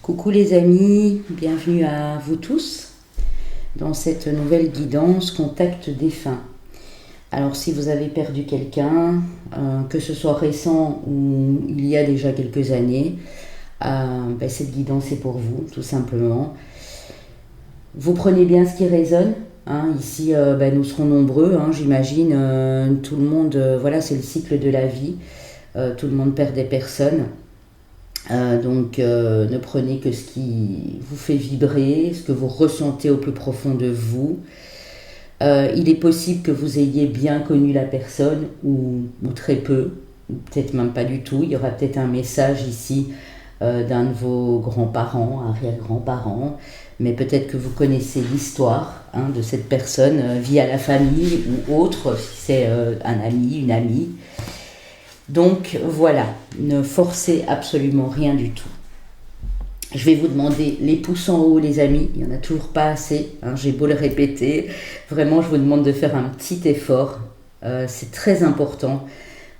Coucou les amis, bienvenue à vous tous dans cette nouvelle guidance Contact défunt. Alors si vous avez perdu quelqu'un, que ce soit récent ou il y a déjà quelques années, cette guidance est pour vous tout simplement. Vous prenez bien ce qui résonne. Ici, nous serons nombreux, j'imagine. Tout le monde, c'est le cycle de la vie. Tout le monde perd des personnes. Ne prenez que ce qui vous fait vibrer, ce que vous ressentez au plus profond de vous. Il est possible que vous ayez bien connu la personne ou très peu, ou peut-être même pas du tout. Il y aura peut-être un message ici d'un de vos grands-parents, arrière-grands-parents, mais peut-être que vous connaissez l'histoire de cette personne via la famille ou autre, si c'est un ami, une amie. Donc voilà, ne forcez absolument rien du tout. Je vais vous demander les pouces en haut les amis, il n'y en a toujours pas assez, j'ai beau le répéter. Vraiment je vous demande de faire un petit effort, c'est très important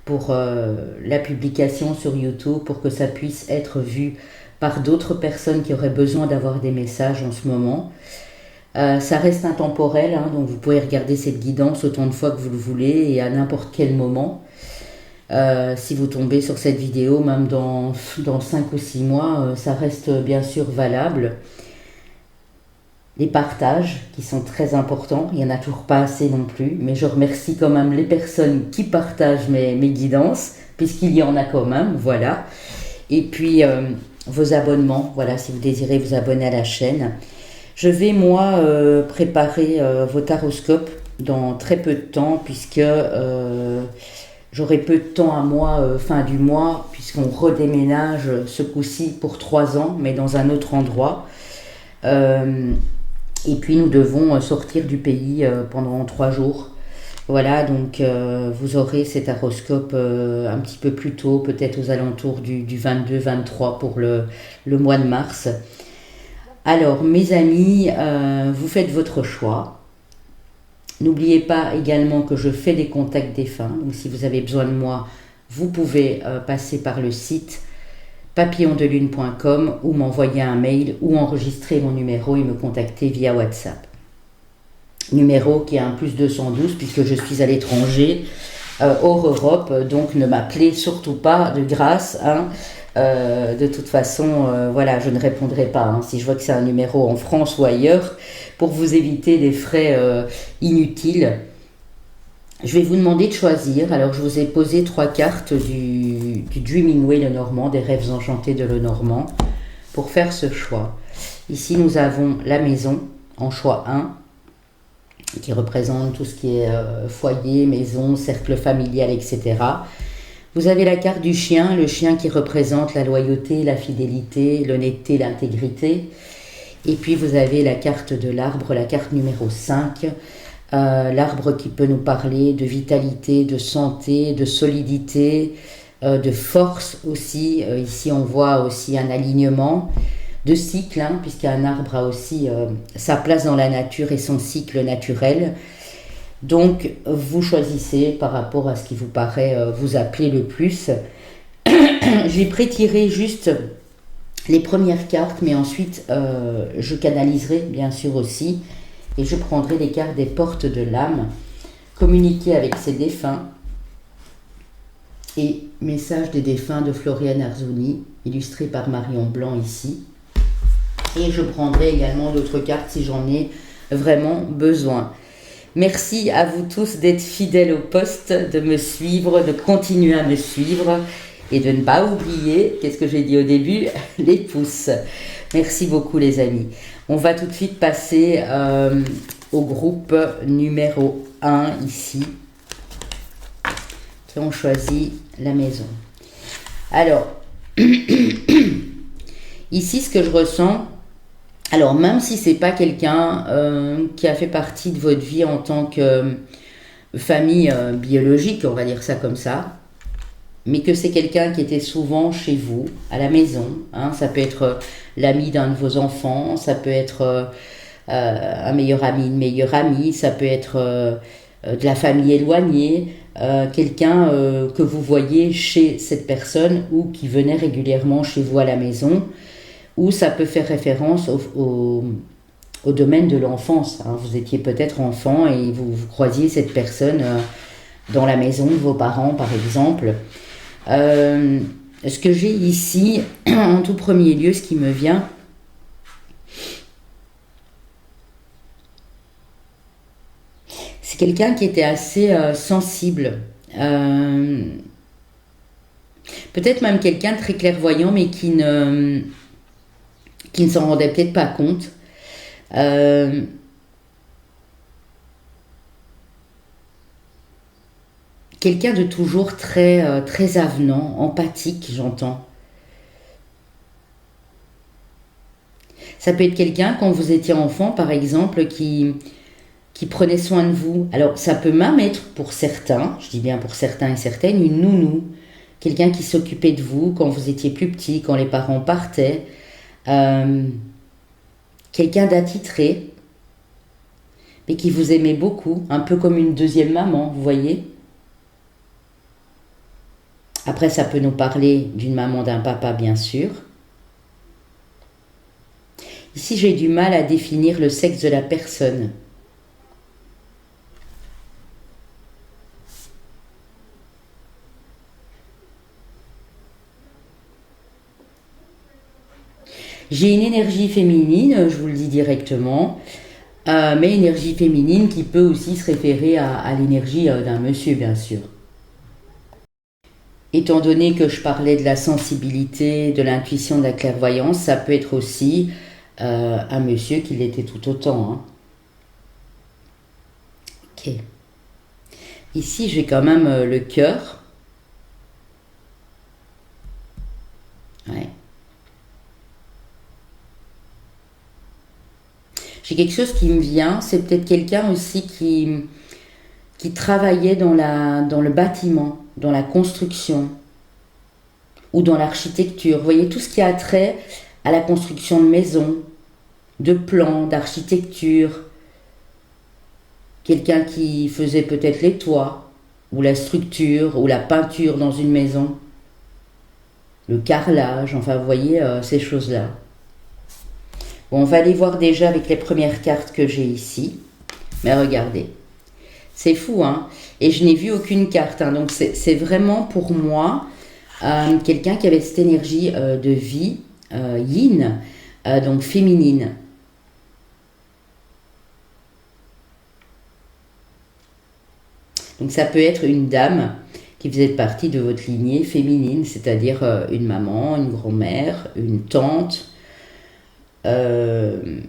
pour la publication sur YouTube, pour que ça puisse être vu par d'autres personnes qui auraient besoin d'avoir des messages en ce moment. Ça reste intemporel, donc vous pouvez regarder cette guidance autant de fois que vous le voulez et à n'importe quel moment. Si vous tombez sur cette vidéo, même dans 5 ou 6 mois, ça reste bien sûr valable. Les partages qui sont très importants, il n'y en a toujours pas assez non plus, mais je remercie quand même les personnes qui partagent mes guidances, puisqu'il y en a quand même, voilà. Et puis vos abonnements, voilà, si vous désirez vous abonner à la chaîne. Je vais moi préparer vos taroscopes dans très peu de temps, puisque j'aurai peu de temps à moi fin du mois, puisqu'on redéménage ce coup-ci pour 3 ans, mais dans un autre endroit. Et puis nous devons sortir du pays pendant 3 jours. Voilà, donc vous aurez cet horoscope un petit peu plus tôt, peut-être aux alentours du 22-23 pour le mois de mars. Alors mes amis, vous faites votre choix. N'oubliez pas également que je fais des contacts défunts, donc si vous avez besoin de moi, vous pouvez passer par le site papillondelune.com ou m'envoyer un mail ou enregistrer mon numéro et me contacter via WhatsApp. Numéro qui est un +212 puisque je suis à l'étranger, hors Europe, donc ne m'appelez surtout pas de grâce. De toute façon, je ne répondrai pas si je vois que c'est un numéro en France ou ailleurs, pour vous éviter des frais inutiles. Je vais vous demander de choisir. Alors je vous ai posé 3 cartes du Dreaming Way Lenormand, des rêves enchantés de Lenormand, pour faire ce choix. Ici nous avons la maison en choix 1, qui représente tout ce qui est foyer, maison, cercle familial, etc. Vous avez la carte du chien, le chien qui représente la loyauté, la fidélité, l'honnêteté, l'intégrité. Et puis vous avez la carte de l'arbre, la carte numéro 5, l'arbre qui peut nous parler de vitalité, de santé, de solidité, de force aussi. Ici on voit aussi un alignement de cycle, puisqu'un arbre a aussi sa place dans la nature et son cycle naturel. Donc, vous choisissez par rapport à ce qui vous paraît vous appeler le plus. Je vais prétirer juste les premières cartes, mais ensuite, je canaliserai bien sûr aussi. Et je prendrai les cartes des portes de l'âme, communiquer avec ses défunts. Et message des défunts de Floriane Arzouni, illustré par Marion Blanc ici. Et je prendrai également d'autres cartes si j'en ai vraiment besoin. Merci à vous tous d'être fidèles au poste, de me suivre, de continuer à me suivre et de ne pas oublier, qu'est-ce que j'ai dit au début, les pouces. Merci beaucoup les amis. On va tout de suite passer au groupe numéro 1 ici, qui ont choisi la maison. Alors, ici ce que je ressens, alors même si c'est pas quelqu'un qui a fait partie de votre vie en tant que famille biologique, on va dire ça comme ça, mais que c'est quelqu'un qui était souvent chez vous, à la maison, ça peut être l'ami d'un de vos enfants, ça peut être un meilleur ami, une meilleure amie, ça peut être de la famille éloignée, quelqu'un que vous voyez chez cette personne ou qui venait régulièrement chez vous à la maison, ou ça peut faire référence au domaine de l'enfance, hein. Vous étiez peut-être enfant et vous croisiez cette personne dans la maison de vos parents, par exemple. Ce que j'ai ici, en tout premier lieu, ce qui me vient, c'est quelqu'un qui était assez sensible. Peut-être même quelqu'un de très clairvoyant, mais qui ne s'en rendait peut-être pas compte. Euh, Quelqu'un de toujours très avenant, empathique, j'entends. Ça peut être quelqu'un, quand vous étiez enfant, par exemple, qui prenait soin de vous. Alors, ça peut même être, pour certains, je dis bien pour certains et certaines, une nounou. Quelqu'un qui s'occupait de vous quand vous étiez plus petit, quand les parents partaient. Euh, Quelqu'un d'attitré, mais qui vous aimait beaucoup, un peu comme une deuxième maman, vous voyez. Après, ça peut nous parler d'une maman, d'un papa, bien sûr. Ici, j'ai du mal à définir le sexe de la personne. J'ai une énergie féminine, je vous le dis directement, mais énergie féminine qui peut aussi se référer à l'énergie d'un monsieur, bien sûr. Étant donné que je parlais de la sensibilité, de l'intuition, de la clairvoyance, ça peut être aussi un monsieur qui l'était tout autant, hein. Ok. Ici, j'ai quand même le cœur. Ouais. J'ai quelque chose qui me vient, c'est peut-être quelqu'un aussi qui travaillait dans le bâtiment, dans la construction ou dans l'architecture. Vous voyez, tout ce qui a trait à la construction de maisons, de plans, d'architecture. Quelqu'un qui faisait peut-être les toits, ou la structure, ou la peinture dans une maison, le carrelage, enfin vous voyez ces choses-là. Bon, on va aller voir déjà avec les premières cartes que j'ai ici. Mais regardez, c'est fou, hein. Et je n'ai vu aucune carte, hein. Donc c'est vraiment pour moi quelqu'un qui avait cette énergie de vie, yin, donc féminine. Donc ça peut être une dame qui faisait partie de votre lignée féminine, c'est-à-dire une maman, une grand-mère, une tante, euh,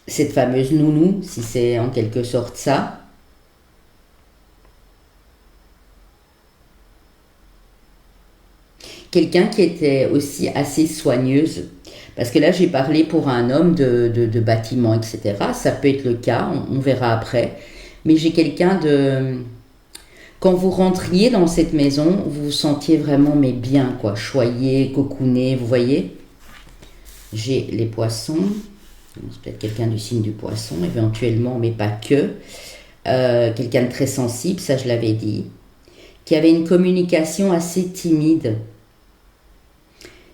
cette fameuse nounou, si c'est en quelque sorte ça. Quelqu'un qui était aussi assez soigneuse. Parce que là, j'ai parlé pour un homme de bâtiment, etc. Ça peut être le cas, on verra après. Mais j'ai quelqu'un de... Quand vous rentriez dans cette maison, vous vous sentiez vraiment mais bien, quoi. Choyé, cocooné, vous voyez. J'ai les poissons. C'est peut-être quelqu'un du signe du poisson, éventuellement, mais pas que. Quelqu'un de très sensible, ça je l'avais dit. Qui avait une communication assez timide.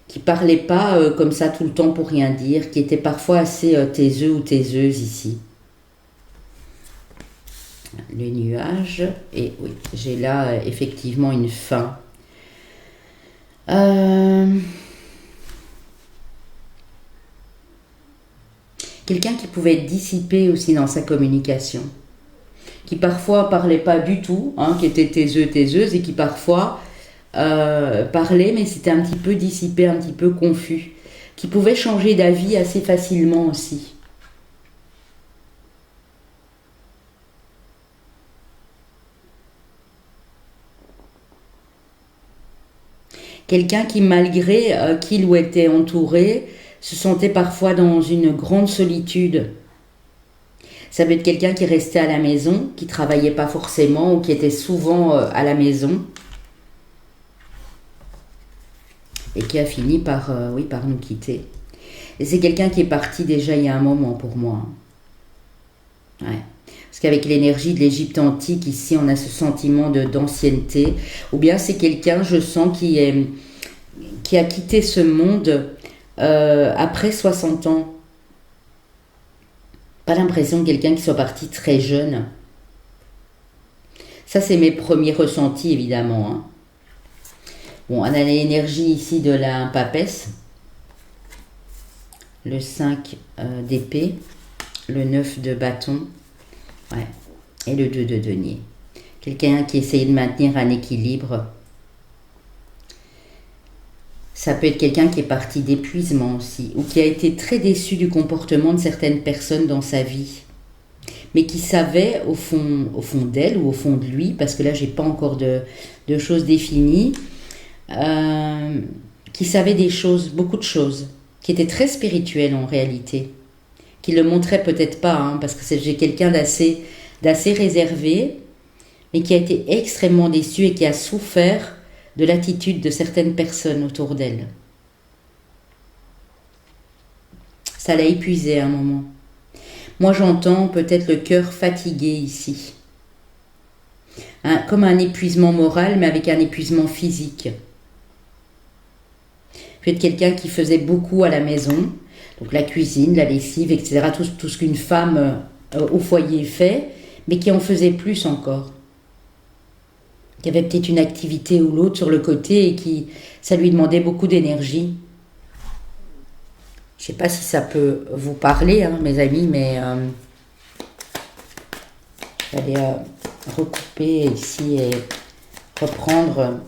Qui parlait pas comme ça tout le temps pour rien dire. Qui était parfois assez taiseux ou taiseuse ici. Le nuage, et oui, j'ai là effectivement une fin. Quelqu'un qui pouvait être dissipé aussi dans sa communication, qui parfois parlait pas du tout, hein, qui était taiseux, taiseuse, et qui parfois parlait, mais c'était un petit peu dissipé, un petit peu confus, qui pouvait changer d'avis assez facilement aussi. Quelqu'un qui, malgré qu'il ou était entouré, se sentait parfois dans une grande solitude. Ça peut être quelqu'un qui restait à la maison, qui travaillait pas forcément ou qui était souvent à la maison et qui a fini par, oui, par nous quitter. Et c'est quelqu'un qui est parti déjà il y a un moment pour moi. Ouais. Parce qu'avec l'énergie de l'Égypte antique, ici, on a ce sentiment d'ancienneté. Ou bien c'est quelqu'un, je sens, qui a quitté ce monde après 60 ans. Pas l'impression de quelqu'un qui soit parti très jeune. Ça, c'est mes premiers ressentis, évidemment. Hein. Bon, on a l'énergie ici de la papesse. Le 5 d'épée. Le 9 de bâton. Ouais. Et le 2 de denier. Quelqu'un qui essaye de maintenir un équilibre. Ça peut être quelqu'un qui est parti d'épuisement aussi, ou qui a été très déçu du comportement de certaines personnes dans sa vie, mais qui savait au fond d'elle ou au fond de lui, parce que là j'ai pas encore de choses définies, qui savait des choses, beaucoup de choses, qui étaient très spirituelles en réalité, qui le montrait peut-être pas, hein, parce que j'ai quelqu'un d'assez réservé, mais qui a été extrêmement déçu et qui a souffert de l'attitude de certaines personnes autour d'elle. Ça l'a épuisé à un moment. Moi, j'entends peut-être le cœur fatigué ici. Comme un épuisement moral, mais avec un épuisement physique. Peut-être quelqu'un qui faisait beaucoup à la maison, donc la cuisine, la lessive, etc., tout ce qu'une femme au foyer fait, mais qui en faisait plus encore. Il y avait peut-être une activité ou l'autre sur le côté et ça lui demandait beaucoup d'énergie. Je ne sais pas si ça peut vous parler, hein, mes amis, mais je vais aller recouper ici et reprendre.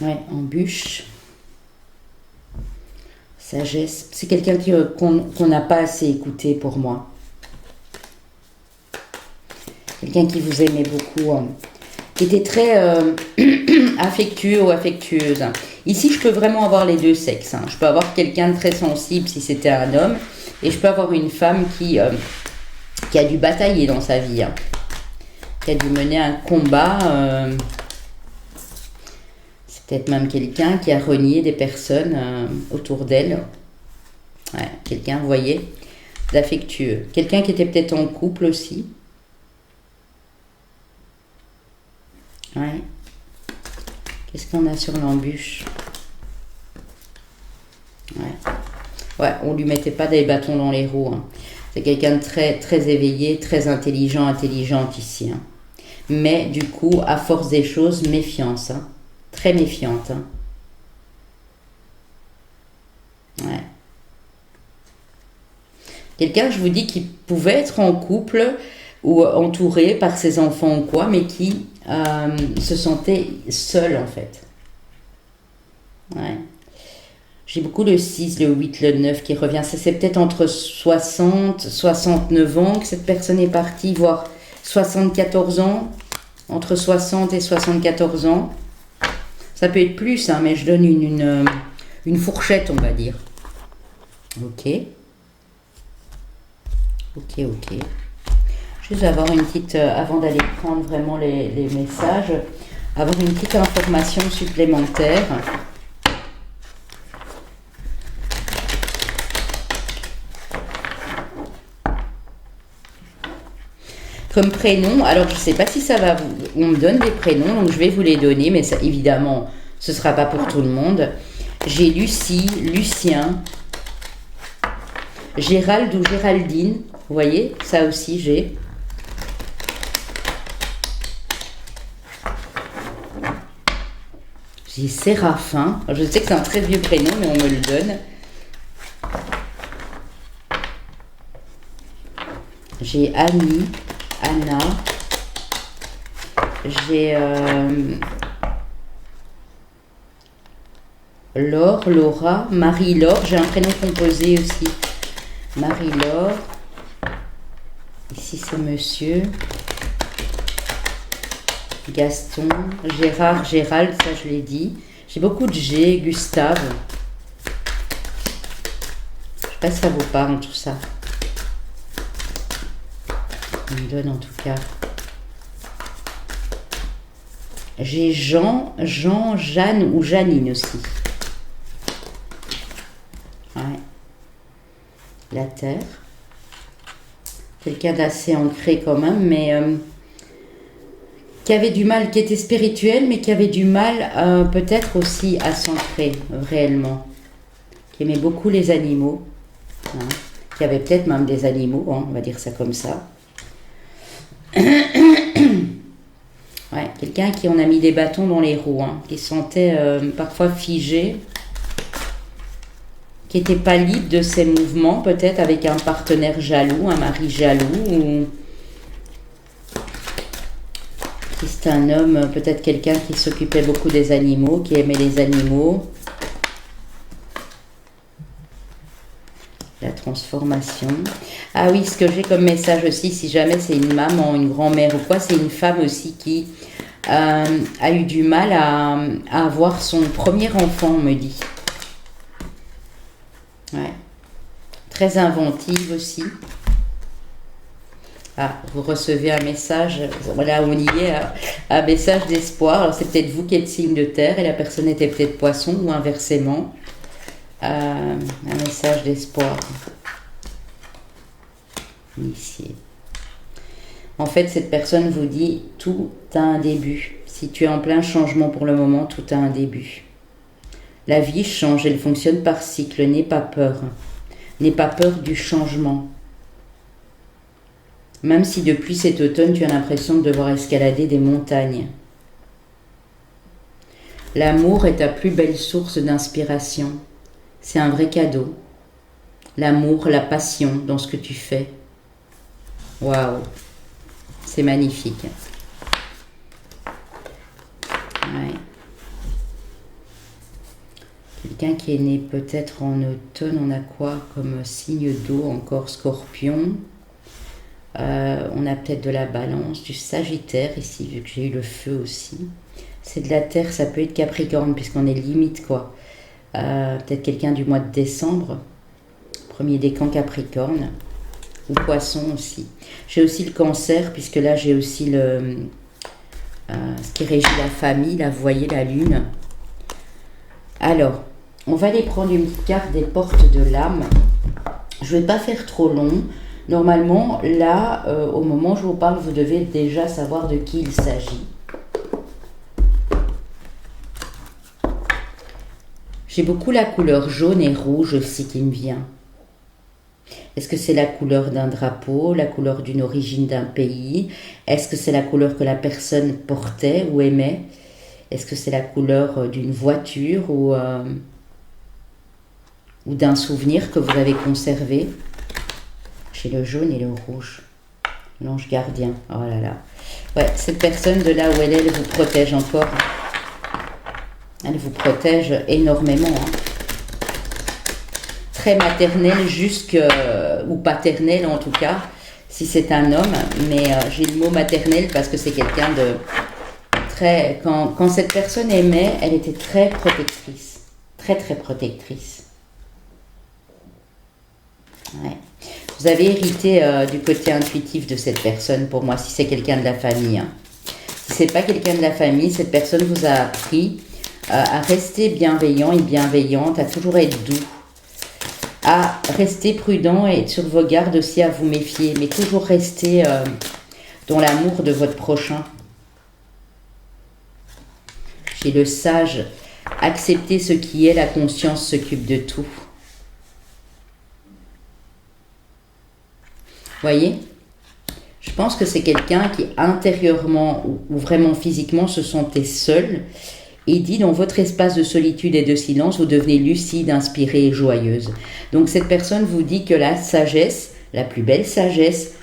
Ouais, embûche. Sagesse, c'est quelqu'un qu'on n'a pas assez écouté pour moi. Quelqu'un qui vous aimait beaucoup, qui était très affectueux ou affectueuse. Ici, je peux vraiment avoir les deux sexes. Hein. Je peux avoir quelqu'un de très sensible si c'était un homme, et je peux avoir une femme qui a dû batailler dans sa vie, hein. Qui a dû mener un combat. Peut-être même quelqu'un qui a renié des personnes autour d'elle. Ouais, quelqu'un, vous voyez, d'affectueux. Quelqu'un qui était peut-être en couple aussi. Ouais. Qu'est-ce qu'on a sur l'embûche? Ouais, on lui mettait pas des bâtons dans les roues. Hein. C'est quelqu'un de très, très éveillé, très intelligente ici. Hein. Mais du coup, à force des choses, méfiance. Hein. Très méfiante. Hein. Ouais. Quelqu'un, je vous dis, qui pouvait être en couple ou entouré par ses enfants ou quoi, mais qui se sentait seul en fait. Ouais. J'ai beaucoup le 6, le 8, le 9 qui revient. Ça, c'est peut-être entre 60, 69 ans que cette personne est partie, voire 74 ans. Entre 60 et 74 ans. Ça peut être plus, hein, mais je donne une fourchette, on va dire. Ok. Juste avoir une petite, avant d'aller prendre vraiment les messages, avoir une petite information supplémentaire. Comme prénom, alors je ne sais pas si ça va vous... On me donne des prénoms, donc je vais vous les donner, mais ça, évidemment, ce ne sera pas pour tout le monde. J'ai Lucie, Lucien, Gérald ou Géraldine, vous voyez, ça aussi j'ai. J'ai Séraphin, je sais que c'est un très vieux prénom, mais on me le donne. J'ai Annie, Anna, j'ai Laure, Laura, Marie-Laure, j'ai un prénom composé aussi. Marie-Laure, ici c'est monsieur. Gaston, Gérard, Gérald, ça je l'ai dit. J'ai beaucoup de G, Gustave. Je sais pas si ça vous parle tout ça. On me donne en tout cas. J'ai Jean, Jeanne ou Janine aussi. Ouais. La terre. quelqu'un d'assez ancré quand même, mais qui avait du mal, qui était spirituel, mais qui avait du mal peut-être aussi à s'ancrer réellement, qui aimait beaucoup les animaux, hein, qui avait peut-être même des animaux, hein, on va dire ça comme ça. Ouais, quelqu'un qui on a mis des bâtons dans les roues, hein, qui se sentait parfois figé, qui n'était pas libre de ses mouvements, peut-être avec un partenaire jaloux, un mari jaloux, ou si c'est un homme, peut-être quelqu'un qui s'occupait beaucoup des animaux, qui aimait les animaux. La transformation. Ah oui, ce que j'ai comme message aussi, si jamais c'est une maman, une grand-mère ou quoi, c'est une femme aussi qui a eu du mal à avoir son premier enfant, on me dit. Ouais. Très inventive aussi. Ah, vous recevez un message, voilà, on y est, un message d'espoir. Alors c'est peut-être vous qui êtes signe de terre et la personne était peut-être poisson ou inversement. Un message d'espoir. Initié. En fait, cette personne vous dit, tout a un début. Si tu es en plein changement pour le moment, tout a un début. La vie change, elle fonctionne par cycle, n'aie pas peur. N'aie pas peur du changement. Même si depuis cet automne, tu as l'impression de devoir escalader des montagnes. L'amour est ta plus belle source d'inspiration. C'est un vrai cadeau. L'amour, la passion dans ce que tu fais. Waouh, c'est magnifique. Ouais. Quelqu'un qui est né peut-être en automne, on a quoi comme signe d'eau encore? Scorpion. On a peut-être de la balance, du sagittaire ici, vu que j'ai eu le feu aussi. C'est de la terre, ça peut être Capricorne, puisqu'on est limite quoi. Peut-être quelqu'un du mois de décembre. Premier décan Capricorne. Ou Poisson aussi. J'ai aussi le Cancer, puisque là j'ai aussi ce qui régit la famille, là vous voyez la lune. Alors, on va aller prendre une petite carte des portes de l'âme. Je ne vais pas faire trop long. Normalement, là, au moment où je vous parle, vous devez déjà savoir de qui il s'agit. J'ai beaucoup la couleur jaune et rouge aussi qui me vient. Est-ce que c'est la couleur d'un drapeau, la couleur d'une origine d'un pays? Est-ce que c'est la couleur que la personne portait ou aimait? Est-ce que c'est la couleur d'une voiture ou d'un souvenir que vous avez conservé? J'ai le jaune et le rouge. L'ange gardien. Oh là là. Ouais, cette personne de là où elle est, elle vous protège encore. Elle vous protège énormément. Hein. Très maternelle ou paternelle en tout cas, si c'est un homme. Mais j'ai le mot maternelle parce que c'est quelqu'un de très... Quand cette personne aimait, elle était très protectrice. Très très protectrice. Ouais. Vous avez hérité du côté intuitif de cette personne pour moi, si c'est quelqu'un de la famille. Hein. Si c'est pas quelqu'un de la famille, cette personne vous a appris à rester bienveillant et bienveillante, à toujours être doux, à rester prudent et être sur vos gardes aussi, à vous méfier, mais toujours rester dans l'amour de votre prochain. J'ai le sage, accepter ce qui est, la conscience s'occupe de tout. Voyez, je pense que c'est quelqu'un qui intérieurement ou vraiment physiquement se sentait seul et dit dans votre espace de solitude et de silence, vous devenez lucide, inspirée et joyeuse. Donc cette personne vous dit que la sagesse, la plus belle sagesse,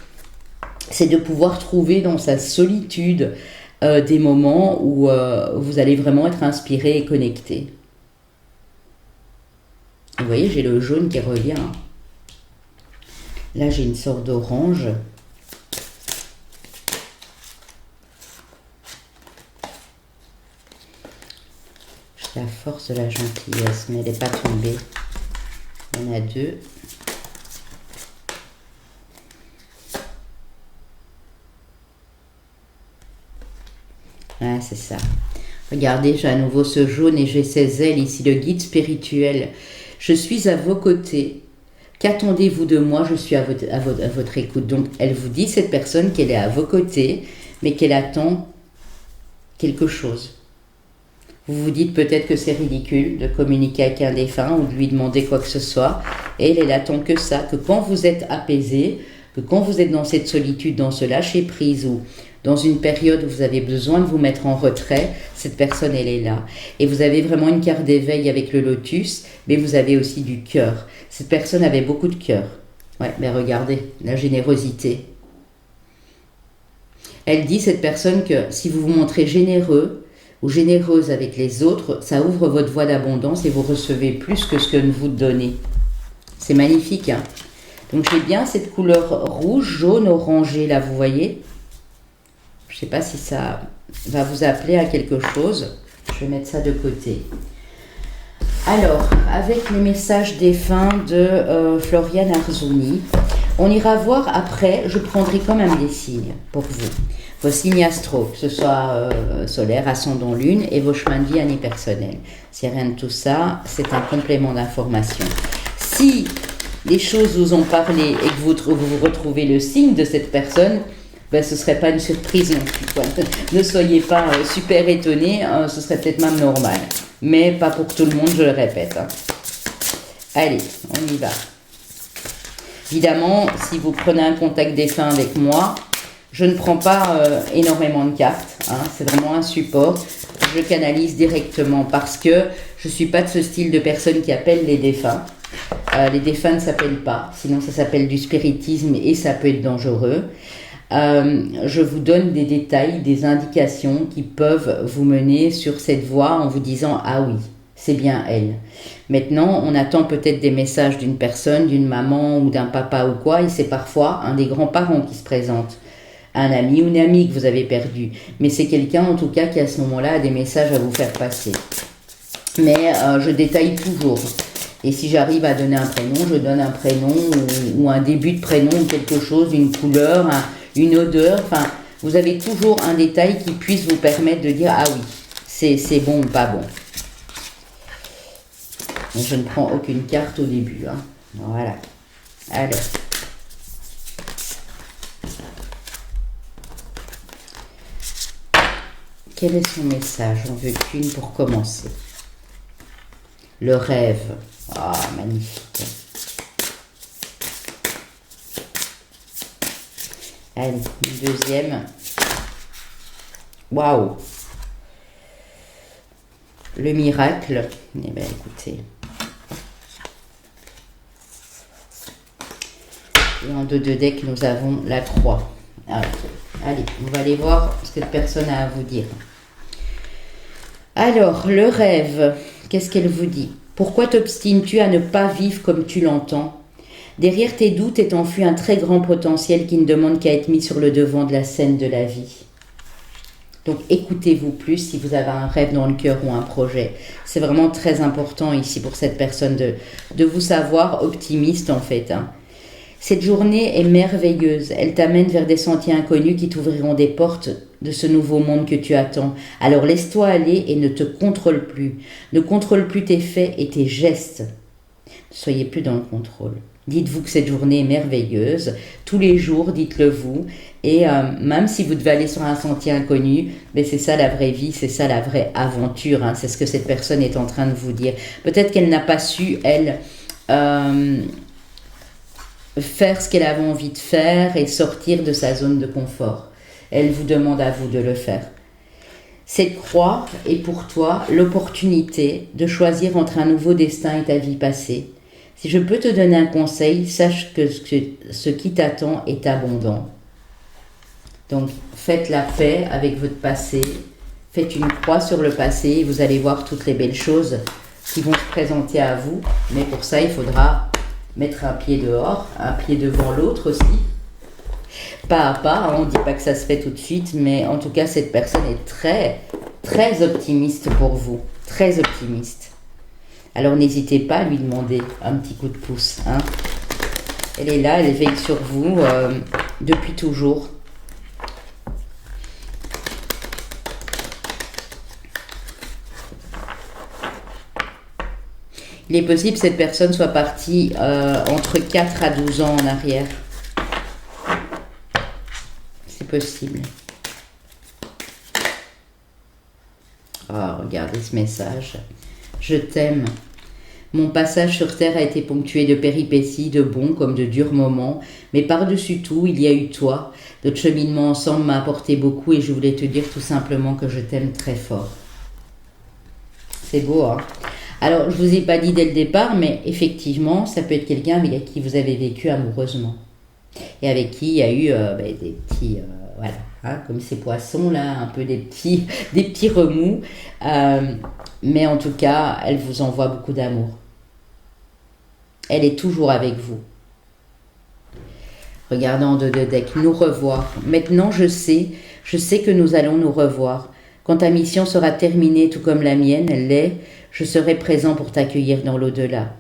c'est de pouvoir trouver dans sa solitude des moments où vous allez vraiment être inspiré et connecté. Vous voyez, j'ai le jaune qui revient. Là, j'ai une sorte d'orange. J'ai la force de la gentillesse, mais elle n'est pas tombée. Il y en a deux. Ah, c'est ça. Regardez, j'ai à nouveau ce jaune et j'ai ses ailes ici, le guide spirituel. Je suis à vos côtés. Qu'attendez-vous de moi? Je suis à votre écoute. Donc, elle vous dit, cette personne, qu'elle est à vos côtés, mais qu'elle attend quelque chose. Vous vous dites peut-être que c'est ridicule de communiquer avec un défunt ou de lui demander quoi que ce soit. Et elle attend que ça, que quand vous êtes apaisé, que quand vous êtes dans cette solitude, dans ce lâcher-prise ou dans une période où vous avez besoin de vous mettre en retrait, cette personne, elle est là. Et vous avez vraiment une carte d'éveil avec le lotus, mais vous avez aussi du cœur. Cette personne avait beaucoup de cœur. Ouais, mais regardez, la générosité. Elle dit, cette personne, que si vous vous montrez généreux ou généreuse avec les autres, ça ouvre votre voie d'abondance et vous recevez plus que ce que vous donnez. C'est magnifique, hein? Donc j'ai bien cette couleur rouge, jaune, orangé, là, vous voyez? Je ne sais pas si ça va vous appeler à quelque chose. Je vais mettre ça de côté. Alors, avec les messages défunts de Floriane Arzouni, on ira voir après, je prendrai quand même des signes pour vous. Vos signes astro, que ce soit solaire, ascendant lune, et vos chemins de vie année personnelle. C'est rien de tout ça, c'est un complément d'information. Si les choses vous ont parlé et que vous retrouvez le signe de cette personne, ben, ce ne serait pas une surprise non plus, quoi. Ne soyez pas super étonnés, ce serait peut-être même normal. Mais pas pour tout le monde, je le répète. Hein. Allez, on y va. Évidemment, si vous prenez un contact défunt avec moi, je ne prends pas énormément de cartes. Hein, c'est vraiment un support. Je canalise directement parce que je ne suis pas de ce style de personne qui appelle les défunts. Les défunts ne s'appellent pas, sinon ça s'appelle du spiritisme et ça peut être dangereux. Je vous donne des détails, des indications qui peuvent vous mener sur cette voie en vous disant « Ah oui, c'est bien elle ». Maintenant, on attend peut-être des messages d'une personne, d'une maman ou d'un papa ou quoi, et c'est parfois un des grands-parents qui se présente, un ami ou une amie que vous avez perdu. Mais c'est quelqu'un en tout cas qui à ce moment-là a des messages à vous faire passer. Mais je détaille toujours. Et si j'arrive à donner un prénom, je donne un prénom ou un début de prénom ou quelque chose, une couleur, une odeur. Enfin, vous avez toujours un détail qui puisse vous permettre de dire « Ah oui, c'est bon ou pas bon ». Mais je ne prends aucune carte au début. Hein. Voilà. Alors. Quel est son message? On veut qu'une pour commencer. Le rêve. Ah, magnifique. Allez, une deuxième. Waouh. Le miracle. Eh bien, écoutez. Et en 2 decks, nous avons la croix. Alors, allez, on va aller voir ce que cette personne a à vous dire. Alors, le rêve, qu'est-ce qu'elle vous dit? Pourquoi t'obstines-tu à ne pas vivre comme tu l'entends? Derrière tes doutes est enfui un très grand potentiel qui ne demande qu'à être mis sur le devant de la scène de la vie. Donc écoutez-vous plus si vous avez un rêve dans le cœur ou un projet. C'est vraiment très important ici pour cette personne de vous savoir optimiste en fait. Hein. Cette journée est merveilleuse. Elle t'amène vers des sentiers inconnus qui t'ouvriront des portes de ce nouveau monde que tu attends. Alors laisse-toi aller et ne te contrôle plus. Ne contrôle plus tes faits et tes gestes. Ne soyez plus dans le contrôle. Dites-vous que cette journée est merveilleuse. Tous les jours, dites-le vous. Et même si vous devez aller sur un sentier inconnu, mais c'est ça la vraie vie, c'est ça la vraie aventure. Hein. C'est ce que cette personne est en train de vous dire. Peut-être qu'elle n'a pas su, elle... faire ce qu'elle avait envie de faire et sortir de sa zone de confort. Elle vous demande à vous de le faire. Cette croix est pour toi l'opportunité de choisir entre un nouveau destin et ta vie passée. Si je peux te donner un conseil, sache que ce qui t'attend est abondant. Donc faites la paix avec votre passé, faites une croix sur le passé et vous allez voir toutes les belles choses qui vont se présenter à vous. Mais pour ça, il faudra mettre un pied dehors, un pied devant l'autre aussi. Pas à pas, hein, on ne dit pas que ça se fait tout de suite, mais en tout cas, cette personne est très, très optimiste pour vous. Très optimiste. Alors n'hésitez pas à lui demander un petit coup de pouce. Hein. Elle est là, elle veille sur vous depuis toujours. Il est possible que cette personne soit partie entre 4 à 12 ans en arrière. C'est possible. Ah, regardez ce message. Je t'aime. Mon passage sur Terre a été ponctué de péripéties, de bons comme de durs moments, mais par-dessus tout, il y a eu toi. Notre cheminement ensemble m'a apporté beaucoup et je voulais te dire tout simplement que je t'aime très fort. C'est beau, hein? Alors, je ne vous ai pas dit dès le départ, mais effectivement, ça peut être quelqu'un avec qui vous avez vécu amoureusement. Et avec qui il y a eu des petits... voilà, hein, comme ces poissons-là, un peu des petits remous. Mais en tout cas, elle vous envoie beaucoup d'amour. Elle est toujours avec vous. Regardant de deux decks, nous revoir. Maintenant, je sais que nous allons nous revoir. Quand ta mission sera terminée, tout comme la mienne, elle l'est, je serai présent pour t'accueillir dans l'au-delà.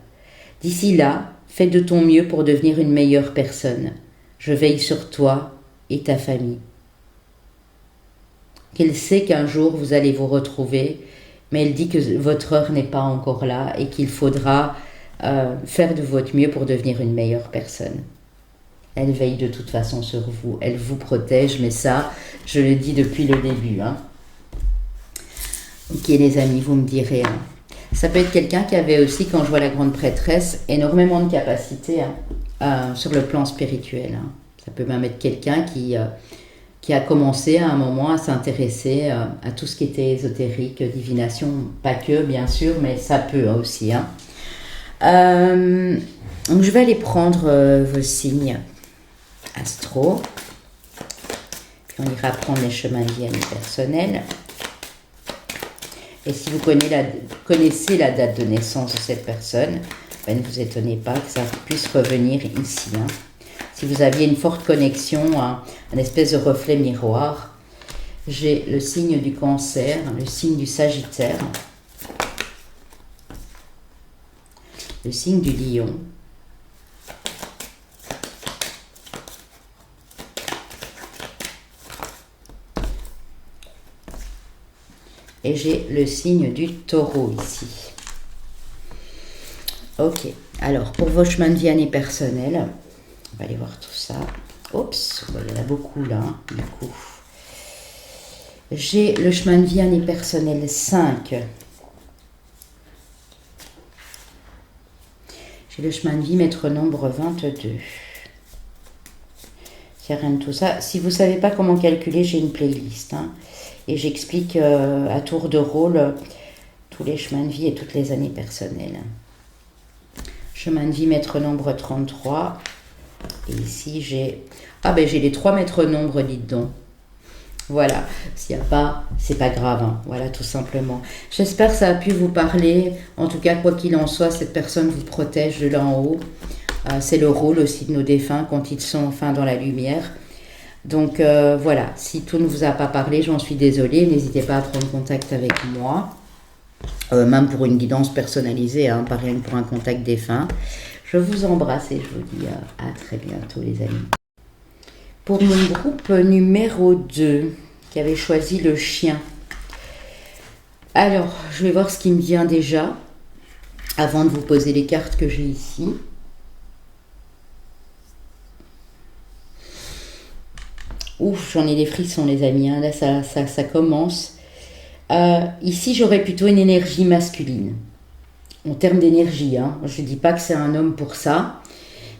D'ici là, fais de ton mieux pour devenir une meilleure personne. Je veille sur toi et ta famille. Qu'elle sait qu'un jour vous allez vous retrouver, mais elle dit que votre heure n'est pas encore là et qu'il faudra faire de votre mieux pour devenir une meilleure personne. Elle veille de toute façon sur vous, elle vous protège, mais ça, je le dis depuis le début. Hein. Ok les amis, vous me direz. Hein. Ça peut être quelqu'un qui avait aussi, quand je vois la grande prêtresse, énormément de capacités sur le plan spirituel. Hein. Ça peut même être quelqu'un qui a commencé à un moment à s'intéresser à tout ce qui était ésotérique, divination, pas que bien sûr, mais ça peut aussi. Hein. Donc je vais aller prendre vos signes astro, puis on ira prendre les chemins de vie personnels. Et si vous connaissez la date de naissance de cette personne, ben ne vous étonnez pas que ça puisse revenir ici. Hein. Si vous aviez une forte connexion, un espèce de reflet miroir, j'ai le signe du Cancer, le signe du Sagittaire, le signe du Lion, et j'ai le signe du Taureau ici. Ok, alors pour vos chemins de vie année personnelle, on va aller voir tout ça. Oups, il y en a beaucoup là, du coup. J'ai le chemin de vie année personnelle 5. J'ai le chemin de vie maître nombre 22. Il n'y a rien de tout ça. Si vous ne savez pas comment calculer, j'ai une playlist. Hein, et j'explique à tour de rôle tous les chemins de vie et toutes les années personnelles. Chemin de vie maître nombre 33. Et ici, j'ai... Ah ben j'ai les 3 maîtres nombres, dites donc. Voilà, s'il n'y a pas, c'est pas grave. Hein. Voilà, tout simplement. J'espère que ça a pu vous parler. En tout cas, quoi qu'il en soit, cette personne vous protège de là en haut. C'est le rôle aussi de nos défunts quand ils sont enfin dans la lumière. Donc voilà, si tout ne vous a pas parlé, j'en suis désolée. N'hésitez pas à prendre contact avec moi. Même pour une guidance personnalisée, hein, pas rien que pour un contact défunt. Je vous embrasse et je vous dis à très bientôt les amis. Pour mon groupe numéro 2, qui avait choisi le chien. Alors, je vais voir ce qui me vient déjà, avant de vous poser les cartes que j'ai ici. Ouf, j'en ai des frissons les amis, hein. Là ça commence. Ici, j'aurais plutôt une énergie masculine. En termes d'énergie, hein. Je ne dis pas que c'est un homme pour ça,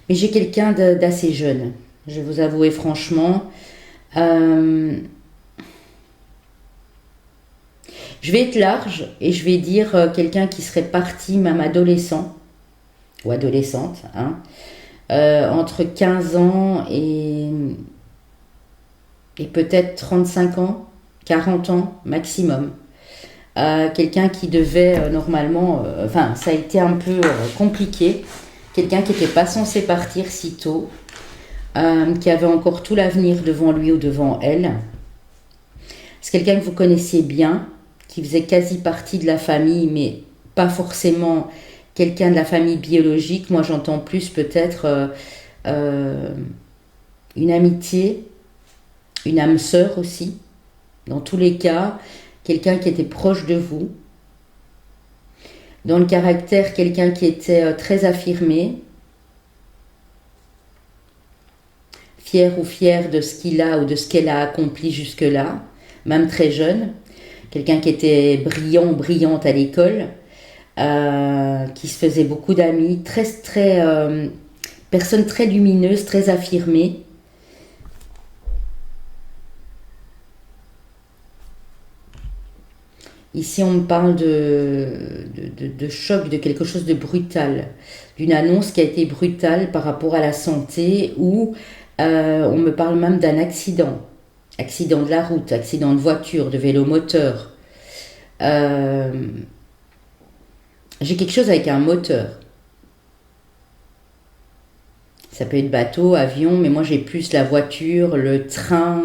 mais j'ai quelqu'un d'assez jeune. Je vais vous avouer franchement. Je vais être large et je vais dire quelqu'un qui serait parti, même adolescent ou adolescente, hein, entre 15 ans et peut-être 35 ans, 40 ans maximum. Quelqu'un qui devait normalement, enfin ça a été un peu compliqué, quelqu'un qui n'était pas censé partir si tôt, qui avait encore tout l'avenir devant lui ou devant elle. C'est quelqu'un que vous connaissiez bien, qui faisait quasi partie de la famille, mais pas forcément quelqu'un de la famille biologique. Moi j'entends plus peut-être une amitié, une âme sœur aussi, dans tous les cas, quelqu'un qui était proche de vous. Dans le caractère, quelqu'un qui était très affirmé, fier ou fière de ce qu'il a ou de ce qu'elle a accompli jusque-là, même très jeune. Quelqu'un qui était brillant ou brillante à l'école, qui se faisait beaucoup d'amis, personne très lumineuse, très affirmée. Ici, on me parle de choc, de quelque chose de brutal, d'une annonce qui a été brutale par rapport à la santé, ou on me parle même d'un accident. Accident de la route, accident de voiture, de vélo moteur. J'ai quelque chose avec un moteur. Ça peut être bateau, avion, mais moi j'ai plus la voiture, le train.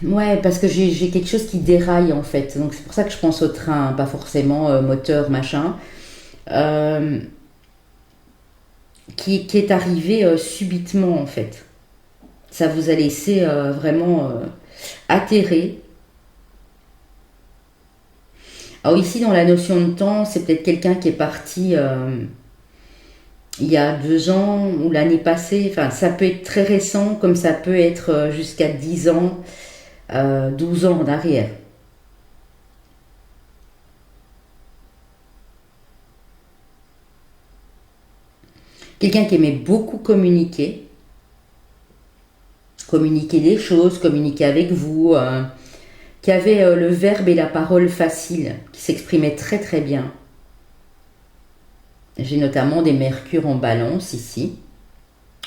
Ouais, parce que j'ai quelque chose qui déraille en fait. Donc c'est pour ça que je pense au train, pas forcément moteur, machin. Euh, qui est arrivé subitement en fait. Ça vous a laissé vraiment atterré. Alors ici, dans la notion de temps, c'est peut-être quelqu'un qui est parti il y a 2 ans ou l'année passée. Enfin, ça peut être très récent, comme ça peut être jusqu'à 10 ans, 12 ans en arrière. Quelqu'un qui aimait beaucoup communiquer, communiquer des choses, communiquer avec vous, qui avait le verbe et la parole facile, qui s'exprimait très très bien. J'ai notamment des mercures en balance ici.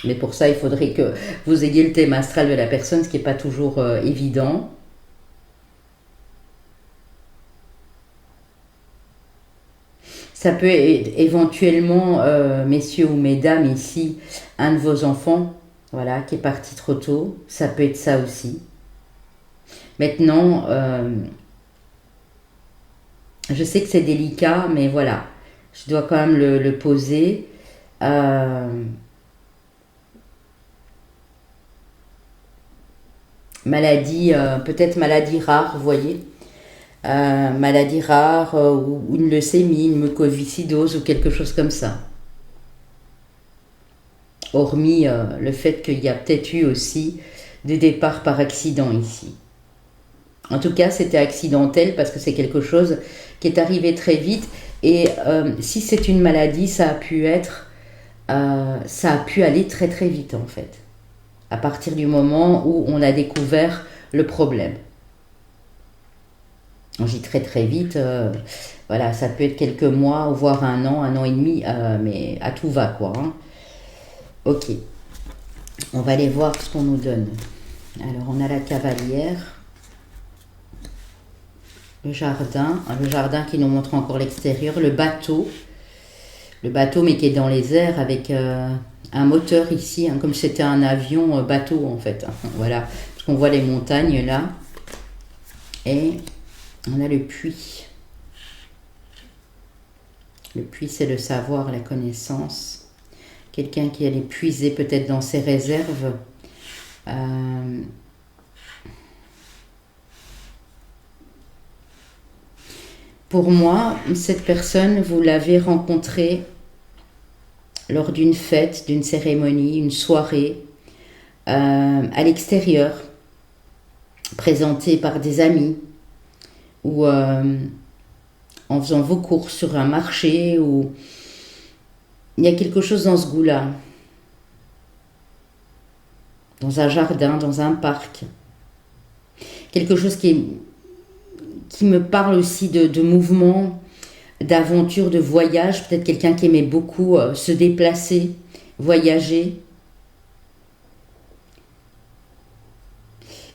Mais pour ça, il faudrait que vous ayez le thème astral de la personne, ce qui n'est pas toujours évident. Ça peut être éventuellement, messieurs ou mesdames, ici, un de vos enfants, voilà, qui est parti trop tôt. Ça peut être ça aussi. Maintenant, je sais que c'est délicat, mais voilà, je dois quand même le poser. Euh, Maladie, peut-être maladie rare, vous voyez. Maladie rare ou une leucémie, une mucoviscidose ou quelque chose comme ça. Hormis le fait qu'il y a peut-être eu aussi des départs par accident ici. En tout cas, c'était accidentel parce que c'est quelque chose qui est arrivé très vite. Et si c'est une maladie, ça a pu aller très très vite en fait. À partir du moment où on a découvert le problème. On dit très très vite, voilà, ça peut être quelques mois, voire un an et demi, mais à tout va quoi. Hein. Ok, on va aller voir ce qu'on nous donne. Alors on a la cavalière, le jardin qui nous montre encore l'extérieur, le bateau mais qui est dans les airs avec un moteur ici, hein, comme si c'était un avion bateau en fait. Hein, voilà, parce qu'on voit les montagnes là. Et on a le puits. Le puits, c'est le savoir, la connaissance. Quelqu'un qui allait puiser peut-être dans ses réserves. Pour moi, cette personne, vous l'avez rencontrée lors d'une fête, d'une cérémonie, une soirée, à l'extérieur, présentée par des amis, ou en faisant vos courses sur un marché, ou il y a quelque chose dans ce goût-là, dans un jardin, dans un parc, quelque chose qui me parle aussi de mouvement, d'aventure, de voyage, peut-être quelqu'un qui aimait beaucoup se déplacer, voyager.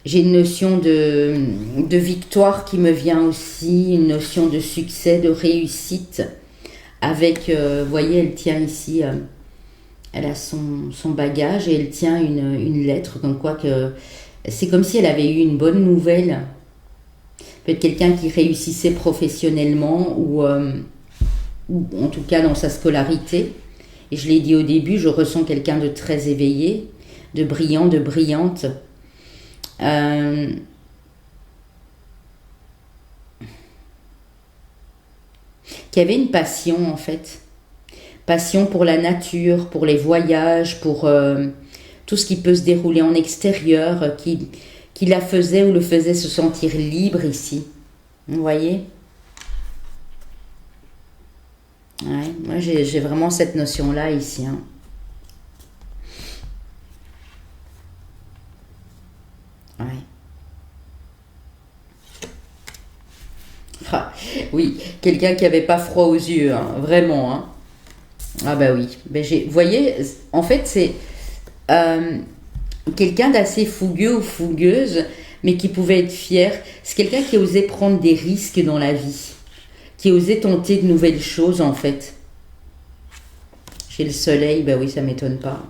J'ai une notion de victoire qui me vient aussi, une notion de succès, de réussite. Avec, vous voyez, elle tient ici, elle a son bagage et elle tient une lettre, comme quoi que c'est comme si elle avait eu une bonne nouvelle. Peut-être quelqu'un qui réussissait professionnellement ou en tout cas dans sa scolarité. Et je l'ai dit au début, je ressens quelqu'un de très éveillé, de brillant, de brillante. qui avait une passion en fait. Passion pour la nature, pour les voyages, pour tout ce qui peut se dérouler en extérieur, qui la faisait ou le faisait se sentir libre ici. Vous voyez? Ouais, moi j'ai vraiment cette notion-là ici. Hein. Ouais. Ah, oui, quelqu'un qui avait pas froid aux yeux, hein, vraiment. Hein. Ah bah oui. Ben vous voyez, en fait c'est euh, quelqu'un d'assez fougueux ou fougueuse, mais qui pouvait être fier. C'est quelqu'un qui osait prendre des risques dans la vie, qui osait tenter de nouvelles choses en fait. J'ai le soleil, ben oui, ça m'étonne pas.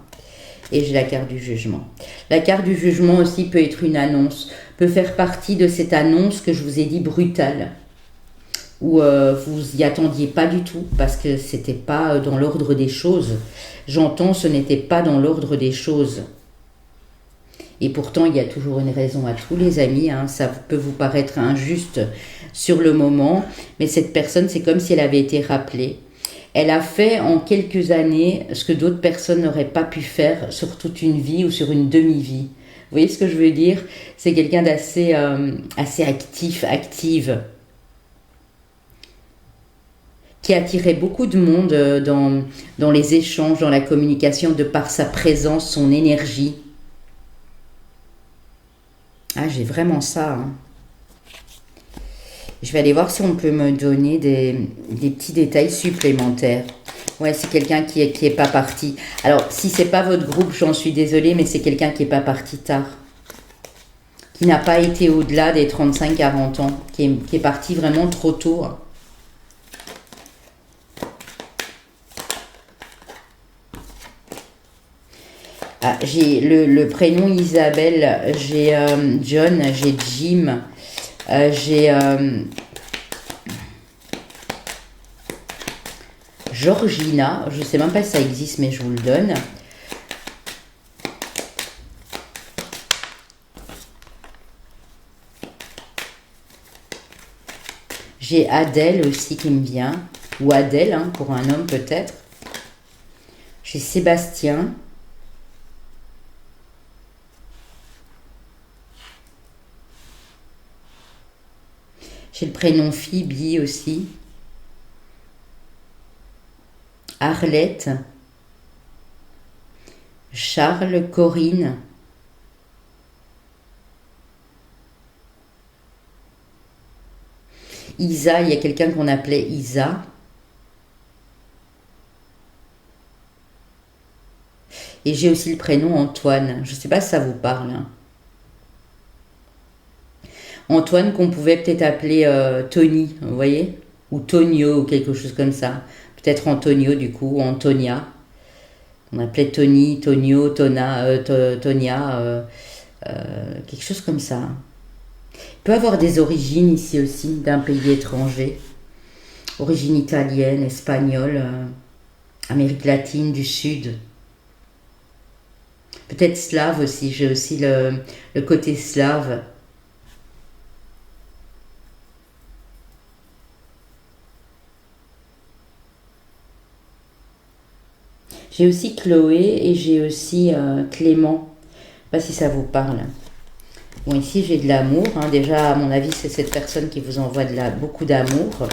Et j'ai la carte du jugement. La carte du jugement aussi peut être une annonce, peut faire partie de cette annonce que je vous ai dit brutale, où vous y attendiez pas du tout, parce que c'était pas dans l'ordre des choses. J'entends, ce n'était pas dans l'ordre des choses. Et pourtant, il y a toujours une raison à tout, les amis. Hein. Ça peut vous paraître injuste sur le moment, mais cette personne, c'est comme si elle avait été rappelée. Elle a fait en quelques années ce que d'autres personnes n'auraient pas pu faire sur toute une vie ou sur une demi-vie. Vous voyez ce que je veux dire? C'est quelqu'un d'assez assez actif, active, qui attirait beaucoup de monde dans les échanges, dans la communication, de par sa présence, son énergie. Ah, j'ai vraiment ça. Hein. Je vais aller voir si on peut me donner des petits détails supplémentaires. Ouais, c'est quelqu'un qui est pas parti. Alors, si c'est pas votre groupe, j'en suis désolée, mais c'est quelqu'un qui est pas parti tard. Qui n'a pas été au-delà des 35-40 ans. Qui est parti vraiment trop tôt. Ah, j'ai le prénom Isabelle, j'ai John, j'ai Jim, j'ai Georgina, je ne sais même pas si ça existe, mais je vous le donne. J'ai Adèle aussi qui me vient, ou Adèle, hein, pour un homme peut-être. J'ai Sébastien. J'ai le prénom Phoebe aussi. Arlette. Charles, Corinne. Isa, il y a quelqu'un qu'on appelait Isa. Et j'ai aussi le prénom Antoine. Je ne sais pas si ça vous parle. Hein. Antoine qu'on pouvait peut-être appeler Tony, vous voyez? Ou Tonio, ou quelque chose comme ça. Peut-être Antonio du coup, ou Antonia. On appelait Tony, Tonio, Tonia, quelque chose comme ça. Il peut avoir des origines ici aussi, d'un pays étranger. Origine italienne, espagnole, Amérique latine, du Sud. Peut-être slave aussi, j'ai aussi le côté slave. J'ai aussi Chloé et j'ai aussi Clément. Je ne sais pas si ça vous parle. Bon, ici j'ai de l'amour. Hein. Déjà, à mon avis, c'est cette personne qui vous envoie beaucoup d'amour.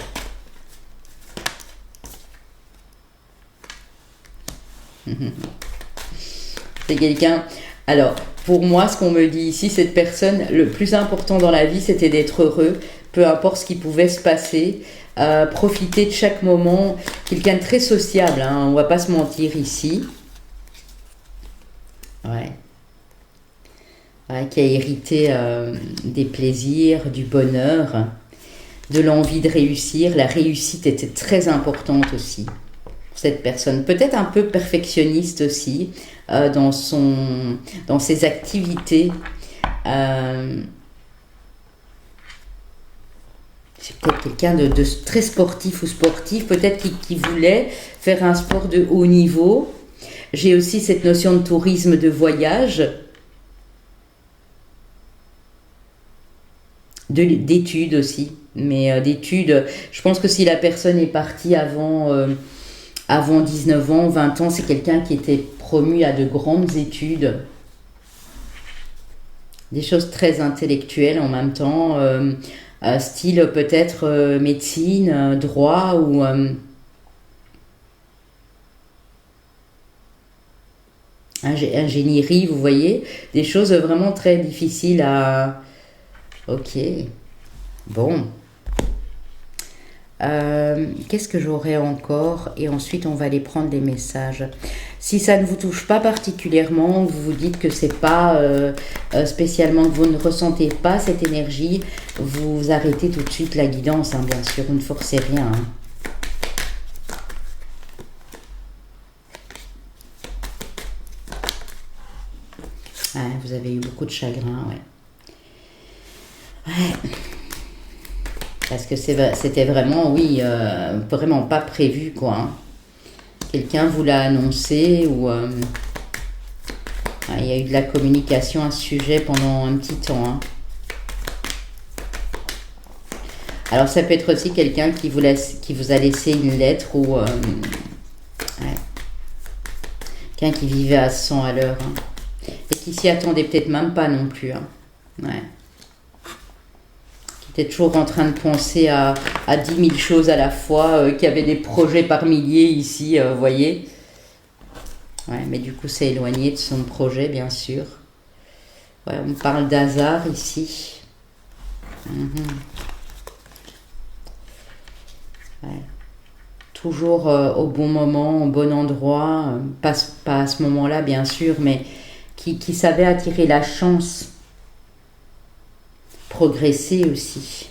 C'est quelqu'un... Alors, pour moi, ce qu'on me dit ici, cette personne, le plus important dans la vie, c'était d'être heureux, peu importe ce qui pouvait se passer. Profiter de chaque moment. Quelqu'un de très sociable, hein, on va pas se mentir ici. Ouais. Ouais, qui a hérité des plaisirs, du bonheur, de l'envie de réussir. La réussite était très importante aussi pour cette personne. Peut-être un peu perfectionniste aussi dans ses activités. C'est peut-être quelqu'un de très sportif ou sportif, peut-être qui voulait faire un sport de haut niveau. J'ai aussi cette notion de tourisme, de voyage, d'études aussi. Mais d'études, je pense que si la personne est partie avant 19 ans, 20 ans, c'est quelqu'un qui était promu à de grandes études, des choses très intellectuelles en même temps, style peut-être médecine, droit ou ingénierie, vous voyez, des choses vraiment très difficiles à... Ok, bon. Qu'est-ce que j'aurais encore? Et ensuite, on va aller prendre les messages. Si ça ne vous touche pas particulièrement, vous vous dites que c'est pas spécialement, que vous ne ressentez pas cette énergie, vous arrêtez tout de suite la guidance, hein, bien sûr, vous ne forcez rien. Hein. Ouais, vous avez eu beaucoup de chagrin, ouais. Ouais. Parce que c'était vraiment, oui, vraiment pas prévu, quoi. Hein. Quelqu'un vous l'a annoncé ou il y a eu de la communication à ce sujet pendant un petit temps. Hein. Alors ça peut être aussi quelqu'un qui vous a laissé une lettre ou ouais. Quelqu'un qui vivait à 100 à l'heure. Hein. Et qui s'y attendait peut-être même pas non plus. Hein. Ouais. Qui était toujours en train de penser à 10 000 choses à la fois, qui avait des projets par milliers ici, vous voyez. Ouais, mais du coup, c'est éloigné de son projet, bien sûr. Ouais, on parle d'hasard ici. Ouais. Toujours au bon moment, au bon endroit. Pas à ce moment-là, bien sûr, mais qui savait attirer la chance. Progresser aussi.